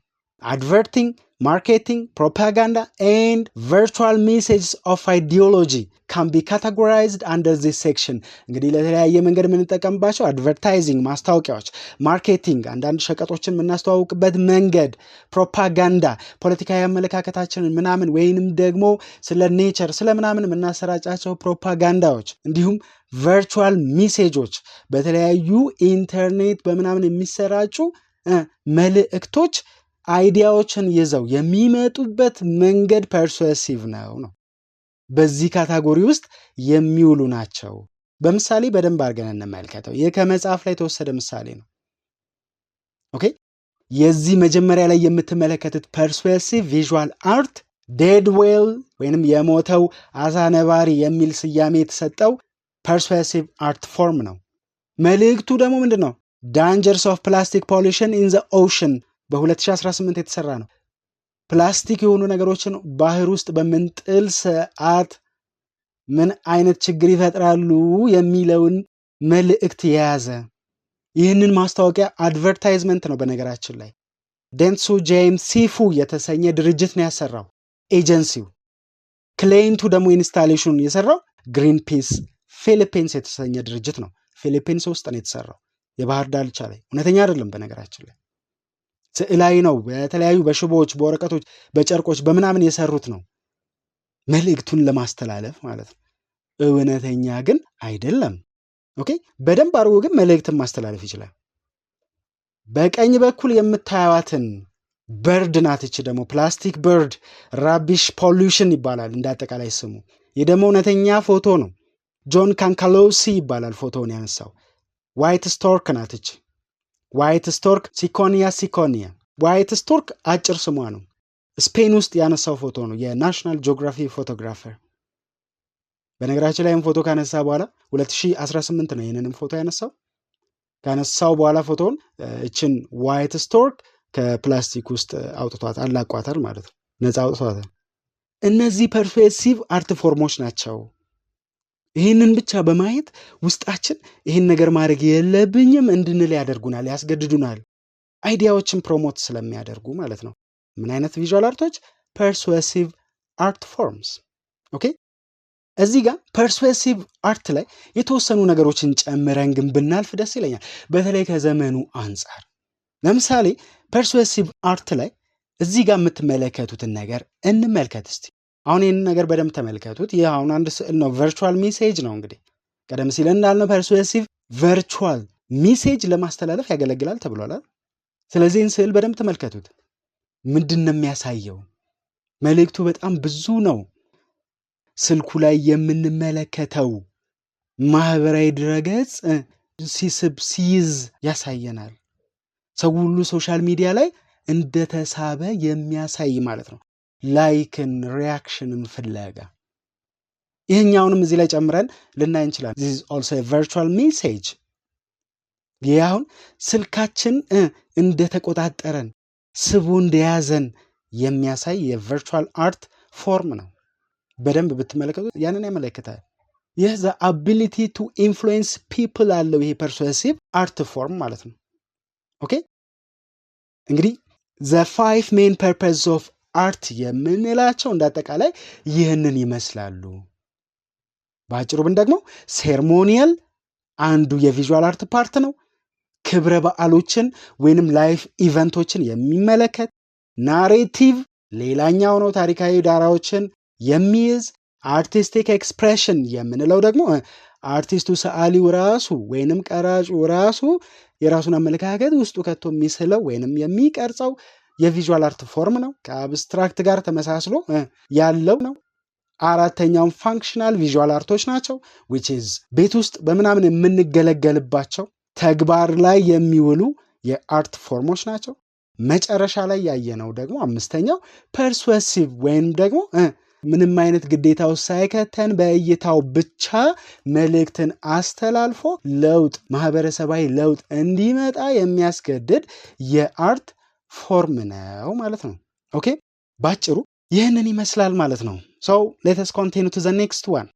adverting, marketing, propaganda and virtual messages of ideology can be categorized under this section. እንግዲህ ለተለያየ መንገድ የምንጠቀምባቸው አድቨርታይዚንግ ማስታወቂያዎች፣ ማርኬቲንግ አንዳንድ ሸቀጦችን የምናስተዋውቅበት መንገድ፣ ፕሮፓጋንዳ ፖለቲካዊ አመለካከታችንን ምናምን ወይንም ደግሞ ስለ ኔቸር ስለ ምናምን የምናሰራጫቸው ፕሮፓጋንዳዎች፣ እንዲሁም ቨርቹዋል ሜሴጆች በተለያዩ ኢንተርኔት በምናምን የሚሰራጩ መልእክቶች አይዲያዎችን ይዘው የሚመጡበት መንገድ ፐርሱሲቭ ነው። በዚህ ካታጎሪ ውስጥ የሚውሉ ናቸው። በምሳሌ በደንብ አድርገን እንመልከተው። ይህ ከመጽሐፍ ላይ የተወሰደ ምሳሌ ነው። ኦኬ የዚህ መጀመሪያ ላይ የምትመለከቱት ፐርሱሲቭ ቪዥዋል አርት ዴድ ዌል ወይንም የሞተው አሳ ነባሪ የሚል ስያሜ የተሰጠው ፐርሱሲቭ አርት ፎርም ነው። መልእክቱ ደግሞ ምንድን ነው? ዳንጀርስ ኦፍ ፕላስቲክ ፖሊሽን ኢን ዘ ኦሽን በ2018 የተሰራ ነው። ፕላስቲክ የሆኑ ነገሮችን ባህር ውስጥ በምንጥል ሰዓት ምን አይነት ችግር ይፈጥራሉ የሚለውን መልእክት የያዘ ይህንን ማስታወቂያ አድቨርታይዝመንት ነው። በነገራችን ላይ ዴንሱ ጄምስ ሲፉ የተሰኘ ድርጅት ነው ያሰራው ኤጀንሲው። ክሌንቱ ደግሞ ኢንስታሌሽኑን የሰራው ግሪን ፒስ ፊሊፒንስ የተሰኘ ድርጅት ነው። ፊሊፒንስ ውስጥ ነው የተሰራው፣ የባህር ዳርቻ ላይ። እውነተኛ አይደለም በነገራችን ላይ ስዕላዊ ነው። በተለያዩ በሽቦዎች በወረቀቶች በጨርቆች በምናምን የሰሩት ነው መልእክቱን ለማስተላለፍ ማለት ነው። እውነተኛ ግን አይደለም። ኦኬ በደንብ አድርጎ ግን መልእክትን ማስተላለፍ ይችላል። በቀኝ በኩል የምታዩዋትን በርድ ናት። እቺ ደግሞ ፕላስቲክ በርድ ራቢሽ ፖሉሽን ይባላል እንዳጠቃላይ ስሙ። ይህ ደግሞ እውነተኛ ፎቶ ነው። ጆን ካንካሎሲ ይባላል ፎቶውን ያነሳው። ዋይት ስቶርክ ናት እቺ ዋይት ስቶርክ ሲኮኒያ። ዋይት ስቶርክ አጭር ስሟ ነው። ስፔን ውስጥ ያነሳው ፎቶ ነው። የናሽናል ጂኦግራፊ ፎቶግራፈር። በነገራችን ላይም ፎቶ ካነሳ በኋላ 2018 ነው ይህንንም ፎቶ ያነሳው። ካነሳው በኋላ ፎቶውን እችን ዋይት ስቶርክ ከፕላስቲክ ውስጥ አውጥቷት አላቋታል ማለት ነው። ነፃ አውጥቷታል። እነዚህ ፐርሱሲቭ አርት ፎርሞች ናቸው። ይህንን ብቻ በማየት ውስጣችን ይህን ነገር ማድረግ የለብኝም እንድንል ያደርጉናል፣ ያስገድዱናል። አይዲያዎችን ፕሮሞት ስለሚያደርጉ ማለት ነው። ምን አይነት ቪዥዋል አርቶች? ፐርሱሲቭ አርት ፎርምስ። ኦኬ እዚህ ጋር ፐርሱሲቭ አርት ላይ የተወሰኑ ነገሮችን ጨምረን ግን ብናልፍ ደስ ይለኛል፣ በተለይ ከዘመኑ አንጻር። ለምሳሌ ፐርሱሲቭ አርት ላይ እዚህ ጋር የምትመለከቱትን ነገር እንመልከት እስቲ። አሁን ይህንን ነገር በደንብ ተመልከቱት። ይህ አሁን አንድ ስዕል ነው፣ ቨርቹዋል ሜሴጅ ነው። እንግዲህ ቀደም ሲል እንዳልነው ፐርሱሲቭ ቨርቹዋል ሜሴጅ ለማስተላለፍ ያገለግላል ተብሏል። ስለዚህ ይህን ስዕል በደንብ ተመልከቱት። ምንድን ነው የሚያሳየው? መልእክቱ በጣም ብዙ ነው። ስልኩ ላይ የምንመለከተው ማህበራዊ ድረገጽ ሲስብ ሲይዝ ያሳየናል። ሰው ሁሉ ሶሻል ሚዲያ ላይ እንደተሳበ የሚያሳይ ማለት ነው። ላይክን ሪያክሽንን ፍለጋ ይህኛውንም እዚህ ላይ ጨምረን ልናይ እንችላለን። this is also a virtual message። ይህ አሁን ስልካችን እንደተቆጣጠረን ስቡ እንደያዘን የሚያሳይ የቨርቹዋል አርት ፎርም ነው። በደንብ ብትመለከቱት ያንን ያመለክታል። ይህ the ability to influence people አለው ይሄ ፐርሱሲቭ አርት ፎርም ማለት ነው። ኦኬ እንግዲህ the 5 main purposes of art የምንላቸው እንዳጠቃላይ ይህንን ይመስላሉ። በአጭሩ ብን ደግሞ ሴርሞኒያል አንዱ የቪዥዋል አርት ፓርት ነው። ክብረ በዓሎችን ወይንም ላይፍ ኢቨንቶችን የሚመለከት፣ ናሬቲቭ ሌላኛው ነው፣ ታሪካዊ ዳራዎችን የሚይዝ፣ አርቲስቲክ ኤክስፕሬሽን የምንለው ደግሞ አርቲስቱ ሰዓሊው ራሱ ወይንም ቀራጩ ራሱ የራሱን አመለካከት ውስጡ ከቶ የሚስለው ወይንም የሚቀርጸው የቪዥዋል አርት ፎርም ነው። ከአብስትራክት ጋር ተመሳስሎ ያለው ነው። አራተኛውን ፋንክሽናል ቪዥዋል አርቶች ናቸው which is ቤት ውስጥ በምናምን የምንገለገልባቸው ተግባር ላይ የሚውሉ የአርት ፎርሞች ናቸው። መጨረሻ ላይ ያየነው ደግሞ አምስተኛው ፐርሱሲቭ ወይም ደግሞ ምንም አይነት ግዴታው ሳይከተን በእይታው ብቻ መልእክትን አስተላልፎ ለውጥ ማህበረሰባዊ ለውጥ እንዲመጣ የሚያስገድድ የአርት ፎርም ነው ማለት ነው። ኦኬ ባጭሩ ይህንን ይመስላል ማለት ነው። so let us continue to the next one።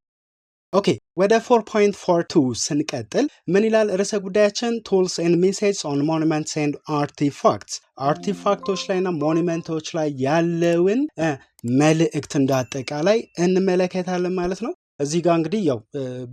ኦኬ ወደ 4.42 ስንቀጥል ምን ይላል ርዕሰ ጉዳያችን? tools and messages on monuments and artifacts። አርቲፋክቶች ላይና ሞኑመንቶች ላይ ያለውን መልእክት እንዳጠቃላይ እንመለከታለን ማለት ነው። እዚህ ጋር እንግዲህ ያው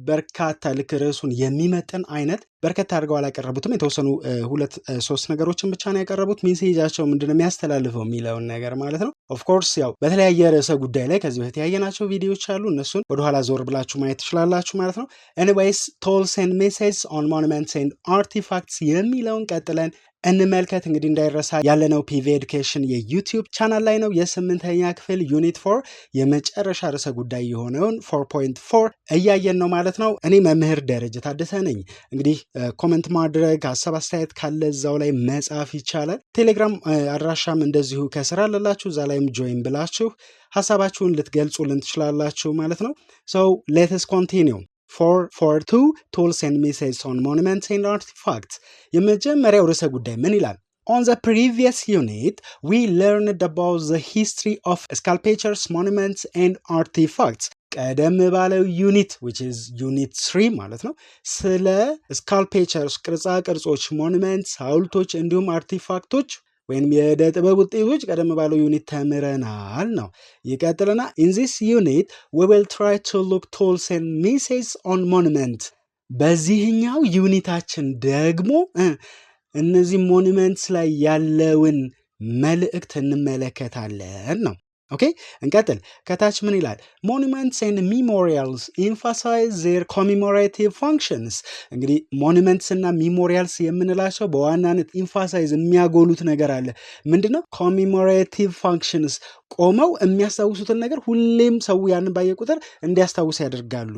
በርካታ ልክ ርዕሱን የሚመጥን አይነት በርከት አድርገው አላቀረቡትም። የተወሰኑ 2-3 ነገሮችን ብቻ ነው ያቀረቡት። ሜሴጃቸው ምንድነው የሚያስተላልፈው የሚለውን ነገር ማለት ነው። ኦፍ ኮርስ ያው በተለያየ ርዕሰ ጉዳይ ላይ ከዚህ በፊት ያየናቸው ቪዲዮዎች አሉ። እነሱን ወደኋላ ዞር ብላችሁ ማየት ትችላላችሁ ማለት ነው። ኤኒዌይስ tools and messages on monuments and artifacts የሚለውን ቀጥለን እንመልከት። እንግዲህ እንዳይረሳ ያለነው ፒቪ ኤዱኬሽን የዩቲዩብ ቻናል ላይ ነው። የ8ኛ ክፍል ዩኒት 4 የመጨረሻ ርዕሰ ጉዳይ የሆነውን 4.4 እያየን ነው ማለት ነው። እኔ መምህር ደረጀ ታደሰ ነኝ። እንግዲህ ኮሜንት ማድረግ ሀሳብ አስተያየት ካለ እዛው ላይ መጻፍ ይቻላል። ቴሌግራም አድራሻም እንደዚሁ ከስራ አለላችሁ፣ እዛ ላይም ጆይን ብላችሁ ሀሳባችሁን ልትገልጹልን ትችላላችሁ ማለት ነው። so let us continue 4.42 tools and messages on monuments and artifacts። የመጀመሪያው ርዕሰ ጉዳይ ምን ይላል? On the previous unit, we learned about the history of sculptures, monuments and artifacts። ቀደም ባለው ዩኒት which is unit 3 ማለት ነው ስለ ስካልፕቸርስ ቅርጻ ቅርጾች፣ ሞኑመንትስ ሐውልቶች እንዲሁም አርቲፋክቶች ወይም የዕደ ጥበብ ውጤቶች ቀደም ባለው ዩኒት ተምረናል ነው። ይቀጥልና in this unit we will try to look tools and messages on monument። በዚህኛው ዩኒታችን ደግሞ እነዚህ ሞኑመንትስ ላይ ያለውን መልእክት እንመለከታለን ነው። ኦኬ እንቀጥል። ከታች ምን ይላል? monuments and memorials emphasize their commemorative functions። እንግዲህ ሞኑመንትስ እና ሚሞሪያልስ የምንላቸው በዋናነት ኢንፋሳይዝ የሚያጎሉት ነገር አለ። ምንድነው? commemorative functions ቆመው የሚያስታውሱትን ነገር ሁሌም ሰው ያንን ባየ ቁጥር እንዲያስታውስ ያደርጋሉ።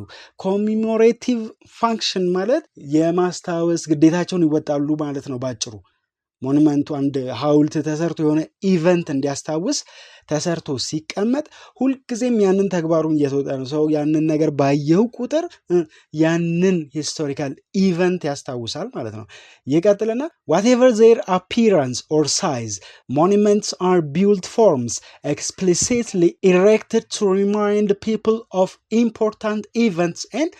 commemorative function ማለት የማስታወስ ግዴታቸውን ይወጣሉ ማለት ነው ባጭሩ። ሞኑመንቱ አንድ ሐውልት ተሰርቶ የሆነ ኢቨንት እንዲያስታውስ ተሰርቶ ሲቀመጥ ሁልጊዜም ያንን ተግባሩን እየተወጣ ነው። ሰው ያንን ነገር ባየው ቁጥር ያንን ሂስቶሪካል ኢቨንት ያስታውሳል ማለት ነው። ይቀጥልና whatever their appearance or size, monuments are built forms explicitly erected to remind people of important events and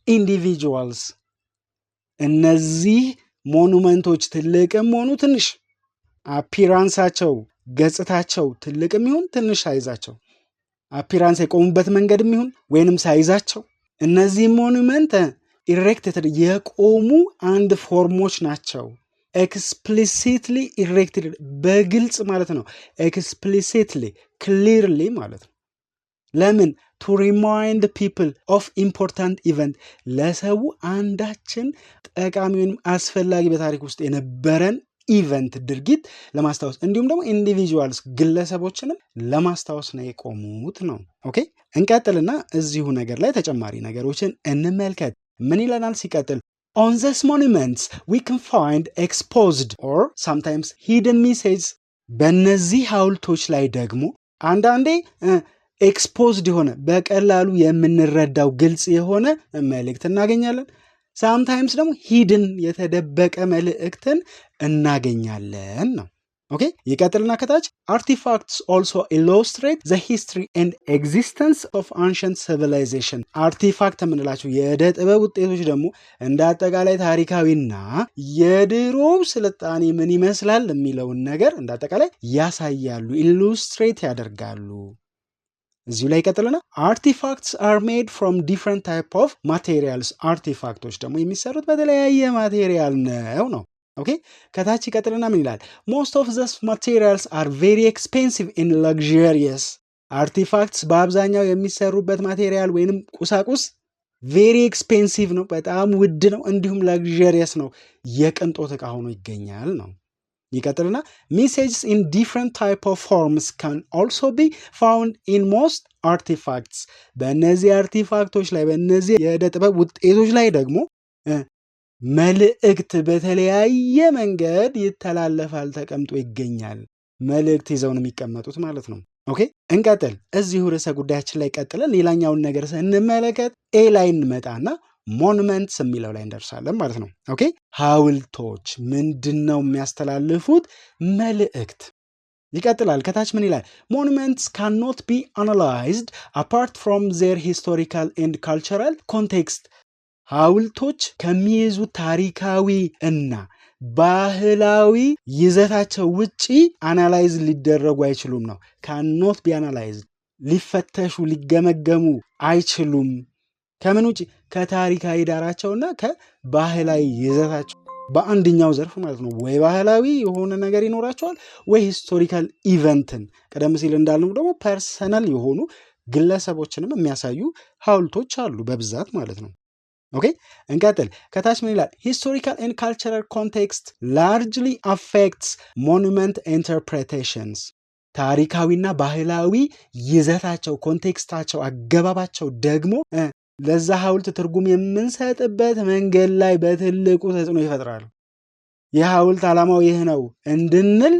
individuals. እነዚህ ሞኑመንቶች ትልቅም ሆኑ ትንሽ አፒራንሳቸው ገጽታቸው ትልቅም ይሁን ትንሽ ሳይዛቸው አፒራንስ የቆሙበት መንገድም ይሁን ወይንም ሳይዛቸው እነዚህ ሞኑመንት ኢሬክትድ የቆሙ አንድ ፎርሞች ናቸው። ኤክስፕሊሲትሊ ኢሬክትድ በግልጽ ማለት ነው። ኤክስፕሊሲትሊ ክሊርሊ ማለት ነው። ለምን? ቱ ሪማይንድ ፒፕል ኦፍ ኢምፖርታንት ኢቨንት ለሰው አንዳችን ጠቃሚ ወይም አስፈላጊ በታሪክ ውስጥ የነበረን ኢቨንት ድርጊት ለማስታወስ እንዲሁም ደግሞ ኢንዲቪጁዋልስ ግለሰቦችንም ለማስታወስ ነው የቆሙት ነው። ኦኬ እንቀጥልና እዚሁ ነገር ላይ ተጨማሪ ነገሮችን እንመልከት። ምን ይለናል ሲቀጥል? On these monuments we can find exposed or sometimes hidden messages. በእነዚህ ሐውልቶች ላይ ደግሞ አንዳንዴ ኤክስፖዝድ የሆነ በቀላሉ የምንረዳው ግልጽ የሆነ መልእክት እናገኛለን። ሳምታይምስ ደግሞ ሂድን የተደበቀ መልእክትን እናገኛለን ነው። ኦኬ ይቀጥልና ከታች artifacts also illustrate the history and existence of ancient civilization. አርቲፋክት የምንላቸው የዕደ ጥበብ ውጤቶች ደግሞ እንደ አጠቃላይ ታሪካዊና የድሮ ስልጣኔ ምን ይመስላል የሚለውን ነገር እንደ አጠቃላይ ያሳያሉ፣ ኢሉስትሬት ያደርጋሉ። እዚሁ ላይ ይቀጥልና artifacts are made from different type of materials. አርቲፋክቶች ደግሞ የሚሰሩት በተለያየ ማቴሪያል ነው። ኦኬ ከታች ይቀጥልና ምን ይላል? most of these materials are very expensive and luxurious. አርቲፋክትስ በአብዛኛው የሚሰሩበት ማቴሪያል ወይንም ቁሳቁስ very expensive ነው፣ በጣም ውድ ነው፣ እንዲሁም luxurious ነው፣ የቅንጦት ዕቃ ሆኖ ይገኛል ነው። ይቀጥልና messages in different type of forms can also be found in most artifacts. በእነዚህ አርቲፋክቶች ላይ በእነዚህ የዕደ ጥበብ ውጤቶች ላይ ደግሞ መልእክት በተለያየ መንገድ ይተላለፋል፣ ተቀምጦ ይገኛል። መልእክት ይዘውን የሚቀመጡት ማለት ነው። ኦኬ እንቀጥል። እዚሁ ርዕሰ ጉዳያችን ላይ ቀጥለን ሌላኛውን ነገር ስንመለከት ኤ ላይ እንመጣና ሞኑመንትስ የሚለው ላይ እንደርሳለን ማለት ነው። ኦኬ ሐውልቶች ምንድነው የሚያስተላልፉት መልእክት? ይቀጥላል። ከታች ምን ይላል? ሞኑመንትስ cannot be analyzed apart from their historical and cultural context. ሐውልቶች ከሚይዙት ታሪካዊ እና ባህላዊ ይዘታቸው ውጪ አናላይዝ ሊደረጉ አይችሉም ነው። cannot be analyzed ሊፈተሹ ሊገመገሙ አይችሉም። ከምን ውጪ? ከታሪካዊ ዳራቸውና ከባህላዊ ይዘታቸው በአንድኛው ዘርፍ ማለት ነው። ወይ ባህላዊ የሆነ ነገር ይኖራቸዋል ወይ ሂስቶሪካል ኢቨንትን ቀደም ሲል እንዳልነው ደግሞ ፐርሰናል የሆኑ ግለሰቦችንም የሚያሳዩ ሐውልቶች አሉ በብዛት ማለት ነው። ኦኬ እንቀጥል። ከታች ምን ይላል? ሂስቶሪካል ኤንድ ካልቸራል ኮንቴክስት ላርጅሊ አፌክትስ ሞኑመንት ኢንተርፕሬቴሽንስ። ታሪካዊና ባህላዊ ይዘታቸው ኮንቴክስታቸው አገባባቸው ደግሞ ለዛ ሐውልት ትርጉም የምንሰጥበት መንገድ ላይ በትልቁ ተጽዕኖ ይፈጥራሉ። ይህ ሐውልት ዓላማው ይህ ነው እንድንል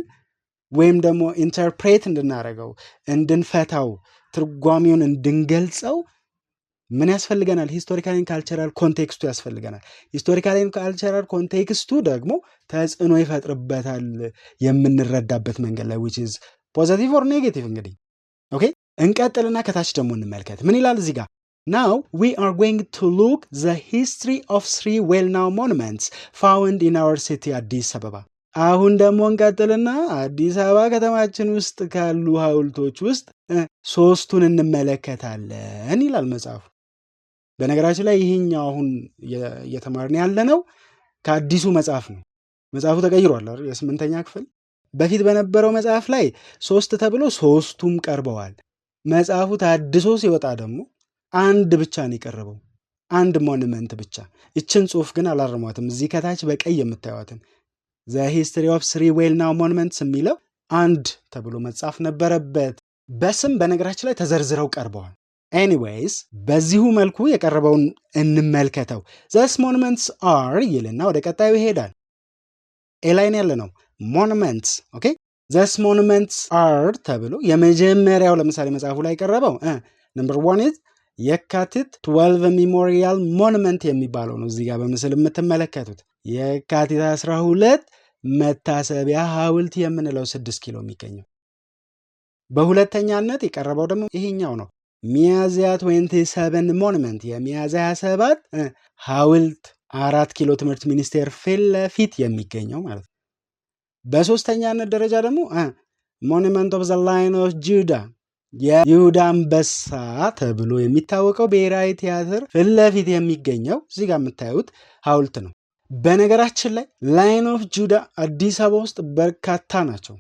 ወይም ደግሞ ኢንተርፕሬት እንድናደርገው እንድንፈታው ትርጓሜውን እንድንገልጸው ምን ያስፈልገናል? ሂስቶሪካል ኤንድ ካልቸራል ኮንቴክስቱ ያስፈልገናል። ሂስቶሪካል ኤንድ ካልቸራል ኮንቴክስቱ ደግሞ ተጽዕኖ ይፈጥርበታል የምንረዳበት መንገድ ላይ which is positive or negative። እንግዲህ ኦኬ እንቀጥልና ከታች ደግሞ እንመልከት። ምን ይላል እዚህ ጋር? Now we are going to look the history of 3 well-known monuments found in our city አዲስ አበባ። አሁን ደግሞ እንቀጥልና አዲስ አበባ ከተማችን ውስጥ ካሉ ሐውልቶች ውስጥ 3ቱን እንመለከታለን ይላል መጽሐፉ። በነገራችን ላይ ይሄኛው አሁን እየተማርን ያለነው ከአዲሱ መጽሐፍ ነው። መጽሐፉ ተቀይሯል አይደል? የ8ኛ ክፍል በፊት በነበረው መጽሐፍ ላይ 3 ተብሎ 3ቱም ቀርበዋል። መጽሐፉ ታድሶ ሲወጣ ደግሞ አንድ ብቻ ነው የቀረበው፣ አንድ ሞኑመንት ብቻ። እችን ጽሑፍ ግን አላረሟትም። እዚህ ከታች በቀይ የምታዩትን ዘ ሂስትሪ ኦፍ 3 well-known monuments የሚለው አንድ ተብሎ መጻፍ ነበረበት። በስም በነገራችን ላይ ተዘርዝረው ቀርበዋል። ኤኒዌይስ በዚሁ መልኩ የቀረበውን እንመልከተው። ዘስ ሞኑመንትስ አር ይልና ወደ ቀጣዩ ይሄዳል። ኤላይን ያለ ነው monuments ኦኬ these monuments are ተብሎ የመጀመሪያው ለምሳሌ መጽሐፉ ላይ ቀረበው number 1 is የካቲት 12 ሜሞሪያል ሞኑመንት የሚባለው ነው። እዚህ ጋር በምስል የምትመለከቱት የካቲት 12 መታሰቢያ ሐውልት የምንለው 6 ኪሎ የሚገኘው። በሁለተኛነት የቀረበው ደግሞ ይሄኛው ነው ሚያዝያ 27 ሞኑመንት የሚያዝያ 27 ሐውልት 4 ኪሎ ትምህርት ሚኒስቴር ፊት ለፊት የሚገኘው ማለት ነው። በሶስተኛነት ደረጃ ደግሞ ሞኑመንት ኦፍ ዘ ላይን ኦፍ ጁዳ የይሁዳ አንበሳ ተብሎ የሚታወቀው ብሔራዊ ቲያትር ፊት ለፊት የሚገኘው እዚህ ጋር የምታዩት ሐውልት ነው። በነገራችን ላይ ላይን ኦፍ ጁዳ አዲስ አበባ ውስጥ በርካታ ናቸው።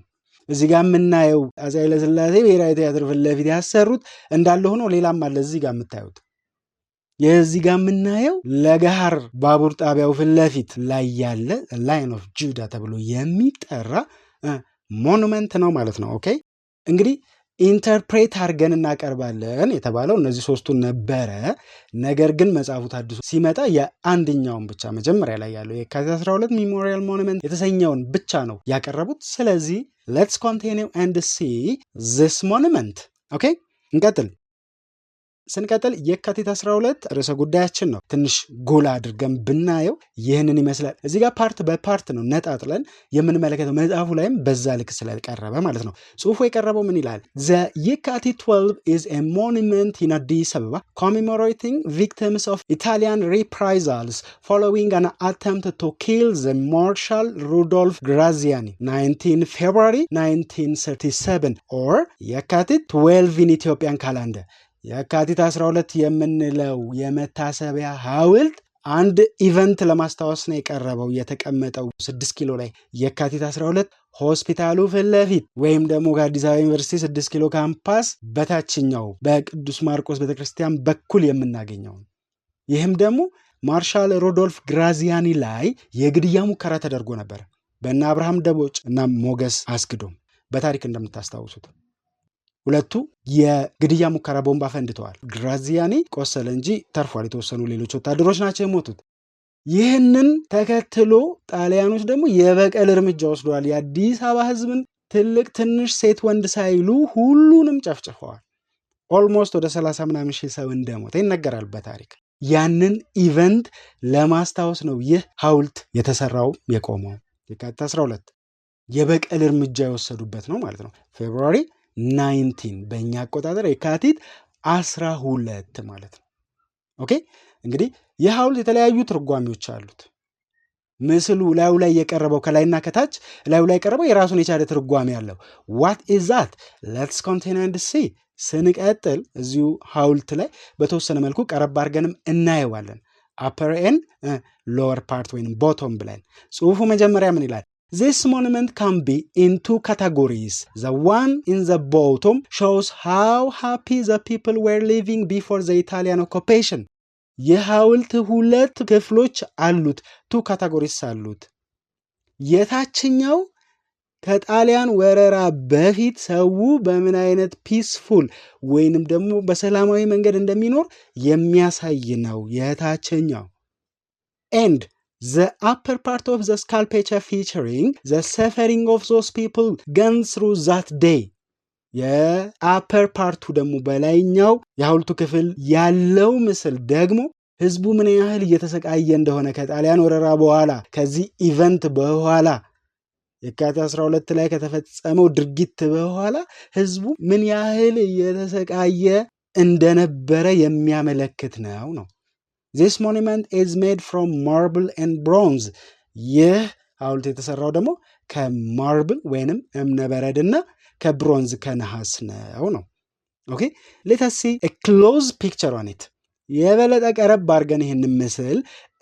እዚህ ጋር የምናየው አፄ ኃይለ ሥላሴ ብሔራዊ ቲያትር ፊት ለፊት ያሰሩት እንዳለ ሆኖ ሌላም አለ። እዚህ ጋር የምታዩት የዚህ ጋር የምናየው ለገሃር ባቡር ጣቢያው ፊት ለፊት ላይ ያለ ላይን ኦፍ ጁዳ ተብሎ የሚጠራ ሞኑመንት ነው ማለት ነው። ኦኬ እንግዲህ ኢንተርፕሬት አድርገን እናቀርባለን የተባለው እነዚህ ሶስቱን ነበረ። ነገር ግን መጽሐፉ ታድሶ ሲመጣ የአንደኛውን ብቻ መጀመሪያ ላይ ያለው የካቲት 12 ሜሞሪያል ሞኑመንት የተሰኘውን ብቻ ነው ያቀረቡት። ስለዚህ let's continue and see this monument ኦኬ እንቀጥል። ስንቀጥል የካቲት 12 ርዕሰ ጉዳያችን ነው። ትንሽ ጎላ አድርገን ብናየው ይህንን ይመስላል። እዚህ ጋር ፓርት በፓርት ነው ነጣጥለን የምንመለከተው መጽሐፉ ላይም በዛ ልክ ስለቀረበ ማለት ነው። ጽሁፉ የቀረበው ምን ይላል? The የካቲት 12 is a monument in Addis Ababa commemorating victims of Italian reprisals following an attempt to kill the Marshal Rudolph Graziani 19 February 1937 or የካቲት 12 in Ethiopian calendar የካቲት 12 የምንለው የመታሰቢያ ሐውልት አንድ ኢቨንት ለማስታወስ ነው የቀረበው የተቀመጠው 6 ኪሎ ላይ የካቲት 12 ሆስፒታሉ ፊት ለፊት ወይም ደግሞ ከአዲስ አበባ ዩኒቨርሲቲ 6 ኪሎ ካምፓስ በታችኛው በቅዱስ ማርቆስ ቤተክርስቲያን በኩል የምናገኘው። ይህም ደግሞ ማርሻል ሮዶልፍ ግራዚያኒ ላይ የግድያ ሙከራ ተደርጎ ነበር በእነ አብርሃም ደቦጭ እና ሞገስ አስግዶም በታሪክ እንደምታስታውሱት ሁለቱ የግድያ ሙከራ ቦምብ አፈንድተዋል። ግራዚያኒ ቆሰለ እንጂ ተርፏል። የተወሰኑ ሌሎች ወታደሮች ናቸው የሞቱት። ይህንን ተከትሎ ጣሊያኖች ደግሞ የበቀል እርምጃ ወስደዋል። የአዲስ አበባ ህዝብን ትልቅ ትንሽ ሴት ወንድ ሳይሉ ሁሉንም ጨፍጭፈዋል። ኦልሞስት ወደ 30 ምናምን ሺህ ሰው እንደሞተ ይነገራል በታሪክ። ያንን ኢቨንት ለማስታወስ ነው ይህ ሐውልት የተሰራው የቆመው። የካቲት 12 የበቀል እርምጃ የወሰዱበት ነው ማለት ነው። ፌብሩዋሪ 19 በእኛ አቆጣጠር የካቲት 12 ማለት ነው። ኦኬ እንግዲህ ይህ ሐውልት የተለያዩ ትርጓሜዎች አሉት። ምስሉ ላዩ ላይ የቀረበው ከላይና ከታች ላዩ ላይ የቀረበው የራሱን የቻለ ትርጓሜ አለው። what is that? let's continue and see ስንቀጥል እዚሁ ሐውልት ላይ በተወሰነ መልኩ ቀረብ አድርገንም እናየዋለን። upper and lower part ወይም bottom ብለን ጽሁፉ መጀመሪያ ምን ይላል? This monument can be in 2 categories. The one in the bottom shows how happy the people were living before the Italian occupation. የሐውልት ሁለት ክፍሎች አሉት። 2 categories አሉት። የታችኛው ከጣሊያን ወረራ በፊት ሰው በምን አይነት ፒስፉል ወይንም ደግሞ በሰላማዊ መንገድ እንደሚኖር የሚያሳይ ነው የታችኛው። and the upper part of the sculpture featuring the suffering of those people gone through that day. የአፐር ፓርቱ ደግሞ በላይኛው የሐውልቱ ክፍል ያለው ምስል ደግሞ ህዝቡ ምን ያህል እየተሰቃየ እንደሆነ ከጣሊያን ወረራ በኋላ ከዚህ ኢቨንት በኋላ የካቲት 12 ላይ ከተፈጸመው ድርጊት በኋላ ህዝቡ ምን ያህል እየተሰቃየ እንደነበረ የሚያመለክት ነው። This monument is made from marble and bronze. ይህ ሐውልት የተሰራው ደግሞ ከማርብል ወይንም እምነበረድና ከብሮንዝ ከነሐስ ነው። ኦኬ let us see a close picture on it. የበለጠ ቀረብ አድርገን ይህን ምስል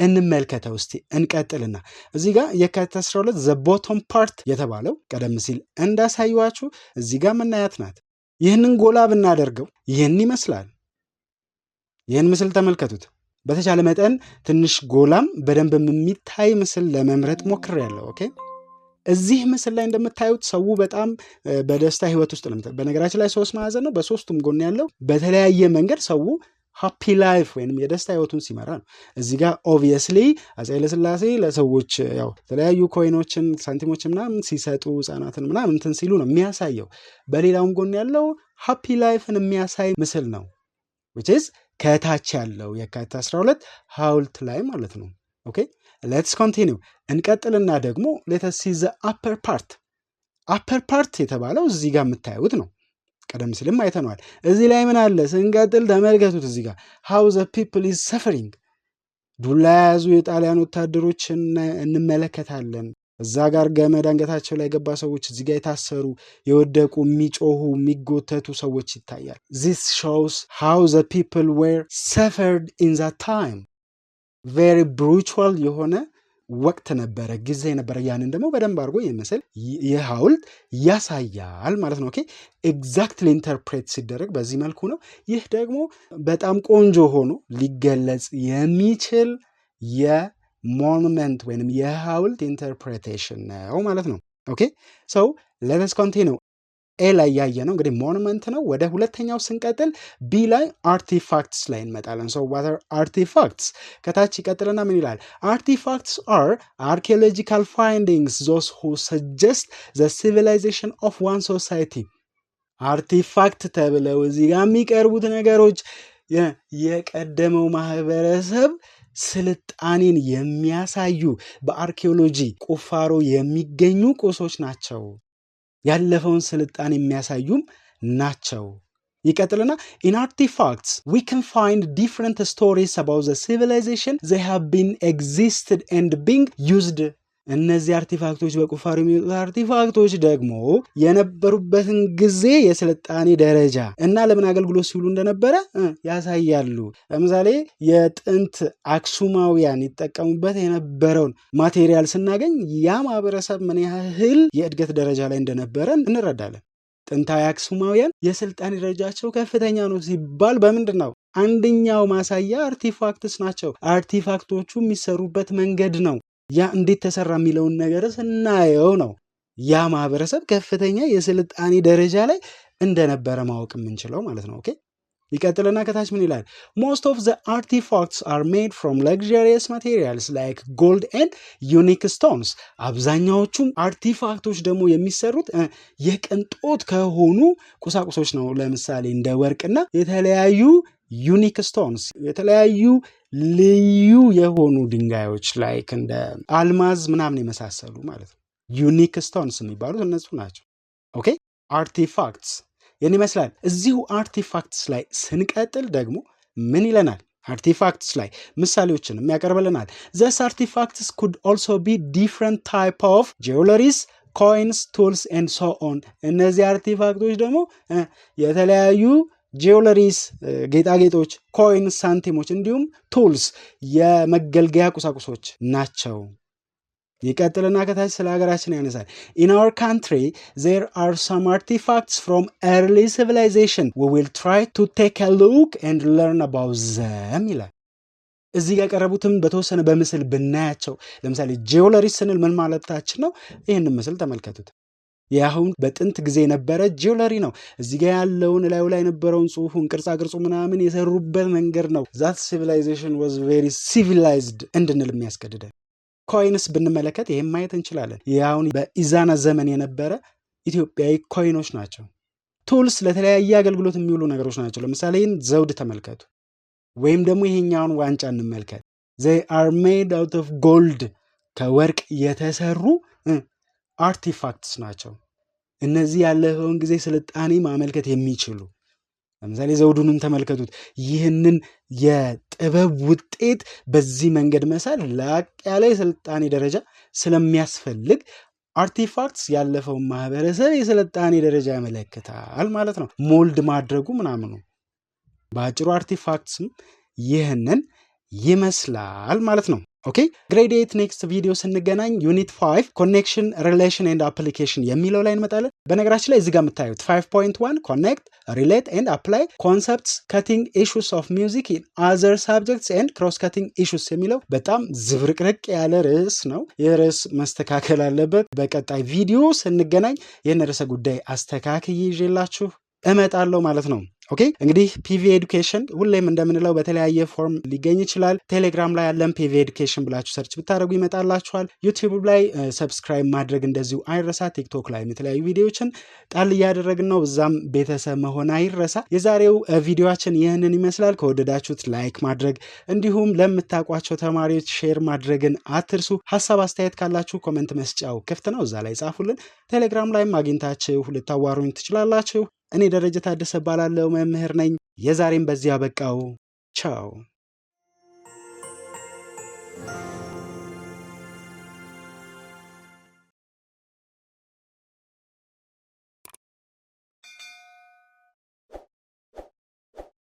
እንመልከተው እስቲ እንቀጥልና እዚህ ጋር የካቲት 12 the bottom part የተባለው ቀደም ሲል እንዳሳዩዋችሁ እዚህ ጋር መናያት ናት። ይህንን ጎላ ብናደርገው ይህን ይመስላል። ይህን ምስል ተመልከቱት። በተቻለ መጠን ትንሽ ጎላም በደንብ የሚታይ ምስል ለመምረጥ ሞክሬያለሁ። ኦኬ እዚህ ምስል ላይ እንደምታዩት ሰው በጣም በደስታ ህይወት ውስጥ ነው። በነገራችን ላይ 3 ማዕዘን ነው። በሶስቱም ጎን ያለው በተለያየ መንገድ ሰው ሃፒ ላይፍ ወይንም የደስታ ህይወቱን ሲመራ ነው። እዚህ ጋር ኦብቪየስሊ አፄ ኃይለሥላሴ ለሰዎች ያው የተለያዩ ኮይኖችን ሳንቲሞችን ምናምን ሲሰጡ ህጻናትን ምናምን እንትን ሲሉ ነው የሚያሳየው። በሌላውም ጎን ያለው ሃፒ ላይፍን የሚያሳይ ምስል ነው which is ከታች ያለው የካቲት 12 ሐውልት ላይ ማለት ነው። ኦኬ ሌትስ ኮንቲኒው እንቀጥልና ደግሞ ሌትስ ሲ ዘ አፐር ፓርት የተባለው እዚህ ጋር የምታዩት ነው። ቀደም ሲልም አይተነዋል። እዚህ ላይ ምን አለ ስንቀጥል ተመልከቱት። እዚህ ጋር how the people is suffering ዱላ የያዙ የጣሊያን ወታደሮችን እንመለከታለን። እዛ ጋር ገመድ አንገታቸው ላይ ገባ ሰዎች፣ እዚህ ጋር የታሰሩ የወደቁ የሚጮሁ የሚጎተቱ ሰዎች ይታያል። this shows how the people were suffered in that time very brutal የሆነ ወቅት ነበረ፣ ጊዜ ነበረ። ያንን ደግሞ በደንብ አድርጎ የምስል የሐውልት ያሳያል ማለት ነው። ኦኬ ኤግዛክትሊ ኢንተርፕሬት ሲደረግ በዚህ መልኩ ነው። ይህ ደግሞ በጣም ቆንጆ ሆኖ ሊገለጽ የሚችል የሞኑመንት ወይንም የሐውልት ኢንተርፕሬቴሽን ነው ማለት ነው። ኦኬ ሶ ሌትስ ኮንቲኒው። ኤ ላይ ያየ ነው እንግዲህ ሞኑመንት ነው። ወደ ሁለተኛው ስንቀጥል ቢ ላይ አርቲፋክትስ ላይ እንመጣለን። ሶ what are artifacts? ከታች ይቀጥልና ምን ይላል? Artifacts are archaeological findings those who suggest the civilization of one society. አርቲፋክት ተብለው እዚህ ጋር የሚቀርቡት ነገሮች የቀደመው ማህበረሰብ ስልጣኔን የሚያሳዩ በአርኪኦሎጂ ቁፋሮ የሚገኙ ቁሶች ናቸው። ያለፈውን ስልጣኔ የሚያሳዩም ናቸው። ይቀጥልና in artifacts we can find different stories about the civilization they have been existed and being used. እነዚህ አርቲፋክቶች በቁፋሮ የሚወጡት አርቲፋክቶች ደግሞ የነበሩበትን ጊዜ የስልጣኔ ደረጃ እና ለምን አገልግሎት ሲውሉ እንደነበረ ያሳያሉ። ለምሳሌ የጥንት አክሱማውያን ይጠቀሙበት የነበረውን ማቴሪያል ስናገኝ ያ ማህበረሰብ ምን ያህል የእድገት ደረጃ ላይ እንደነበረ እንረዳለን። ጥንታዊ አክሱማውያን የስልጣኔ ደረጃቸው ከፍተኛ ነው ሲባል በምንድን ነው? አንደኛው ማሳያ አርቲፋክትስ ናቸው። አርቲፋክቶቹ የሚሰሩበት መንገድ ነው። ያ እንዴት ተሰራ የሚለውን ነገር ስናየው ነው ያ ማህበረሰብ ከፍተኛ የስልጣኔ ደረጃ ላይ እንደነበረ ማወቅ የምንችለው ማለት ነው። ኦኬ ይቀጥልና ከታች ምን ይላል? most of the artifacts are made from luxurious materials like gold and unique stones. አብዛኛዎቹም አርቲፋክቶች ደግሞ የሚሰሩት የቅንጦት ከሆኑ ቁሳቁሶች ነው። ለምሳሌ እንደ ወርቅና የተለያዩ ዩኒክ ስቶንስ የተለያዩ ልዩ የሆኑ ድንጋዮች ላይክ እንደ አልማዝ ምናምን የመሳሰሉ ማለት ነው። ዩኒክ ስቶንስ የሚባሉት እነሱ ናቸው። ኦኬ አርቲፋክትስ ይህን ይመስላል። እዚሁ አርቲፋክትስ ላይ ስንቀጥል ደግሞ ምን ይለናል? አርቲፋክትስ ላይ ምሳሌዎችንም ያቀርብልናል። these artifacts could also be different type of jewelries, coins, tools and so on. እነዚህ አርቲፋክቶች ደግሞ የተለያዩ ጂኦለሪስ ጌጣጌጦች፣ ኮይንስ ሳንቲሞች፣ እንዲሁም ቱልስ የመገልገያ ቁሳቁሶች ናቸው። ይቀጥልና ከታች ስለ ሀገራችን ያነሳል። in our country there are some artifacts from early civilization we will try to take a look and learn about them ይላል። እዚህ ጋር ቀረቡትም በተወሰነ በምስል ብናያቸው፣ ለምሳሌ ጂኦለሪስ ስንል ምን ማለታችን ነው? ይህንን ምስል ተመልከቱት። ያሁን በጥንት ጊዜ የነበረ ጂኦለሪ ነው። እዚህ ጋር ያለውን ላዩ ላይ የነበረውን ጽሁፉን ቅርጻ ቅርጹ ምናምን የሰሩበት መንገድ ነው that civilization was very civilized እንድንል የሚያስገድደን። ኮይንስ ብንመለከት ይሄን ማየት እንችላለን። ያሁን በኢዛና ዘመን የነበረ ኢትዮጵያዊ ኮይኖች ናቸው። ቱልስ ለተለያየ አገልግሎት የሚውሉ ነገሮች ናቸው። ለምሳሌ ዘውድ ተመልከቱ፣ ወይም ደግሞ ይሄኛውን ዋንጫ እንመልከት። they are made out of gold ከወርቅ የተሰሩ አርቲፋክትስ ናቸው። እነዚህ ያለፈውን ጊዜ ስልጣኔ ማመልከት የሚችሉ ለምሳሌ ዘውዱንም ተመልከቱት። ይህንን የጥበብ ውጤት በዚህ መንገድ መሳል ላቅ ያለ የስልጣኔ ደረጃ ስለሚያስፈልግ አርቲፋክትስ ያለፈውን ማህበረሰብ የስልጣኔ ደረጃ ያመለክታል ማለት ነው። ሞልድ ማድረጉ ምናምኑ በአጭሩ አርቲፋክትስም ይህንን ይመስላል ማለት ነው። ኦኬ ግሬድ 8 ኔክስት ቪዲዮ ስንገናኝ ዩኒት 5 ኮኔክሽን ሪሌሽን ኤንድ አፕሊኬሽን የሚለው ላይ እንመጣለን። በነገራችን ላይ እዚህ ጋር የምታዩት 5.1 ኮኔክት ሪሌት ኤንድ አፕላይ ኮንሰፕትስ ከቲንግ ኢሹስ ኦፍ ሚውዚክ ኢን አዘር ሳብጀክትስ ኤንድ ክሮስ ከቲንግ ኢሹስ የሚለው በጣም ዝብርቅርቅ ያለ ርዕስ ነው። ይህ ርዕስ መስተካከል አለበት። በቀጣይ ቪዲዮ ስንገናኝ ይህን ርዕሰ ጉዳይ አስተካክዬ ይዤላችሁ እመጣለሁ ማለት ነው። ኦኬ እንግዲህ ፒቪ ኤዱኬሽን ሁሌም እንደምንለው በተለያየ ፎርም ሊገኝ ይችላል። ቴሌግራም ላይ ያለን ፒቪ ኤዱኬሽን ብላችሁ ሰርች ብታደርጉ ይመጣላችኋል። ዩቲዩብ ላይ ሰብስክራይብ ማድረግ እንደዚሁ አይረሳ። ቲክቶክ ላይ የተለያዩ ቪዲዮዎችን ጣል እያደረግን ነው፣ እዛም ቤተሰብ መሆን አይረሳ። የዛሬው ቪዲዮአችን ይህንን ይመስላል። ከወደዳችሁት ላይክ ማድረግ እንዲሁም ለምታውቋቸው ተማሪዎች ሼር ማድረግን አትርሱ። ሀሳብ አስተያየት ካላችሁ ኮሜንት መስጫው ክፍት ነው፣ እዛ ላይ ጻፉልን። ቴሌግራም ላይም አግኝታችሁ ልታዋሩኝ ትችላላችሁ። እኔ ደረጀ ታደሰ እባላለሁ፣ መምህር ነኝ። የዛሬም በዚህ አበቃው። ቻው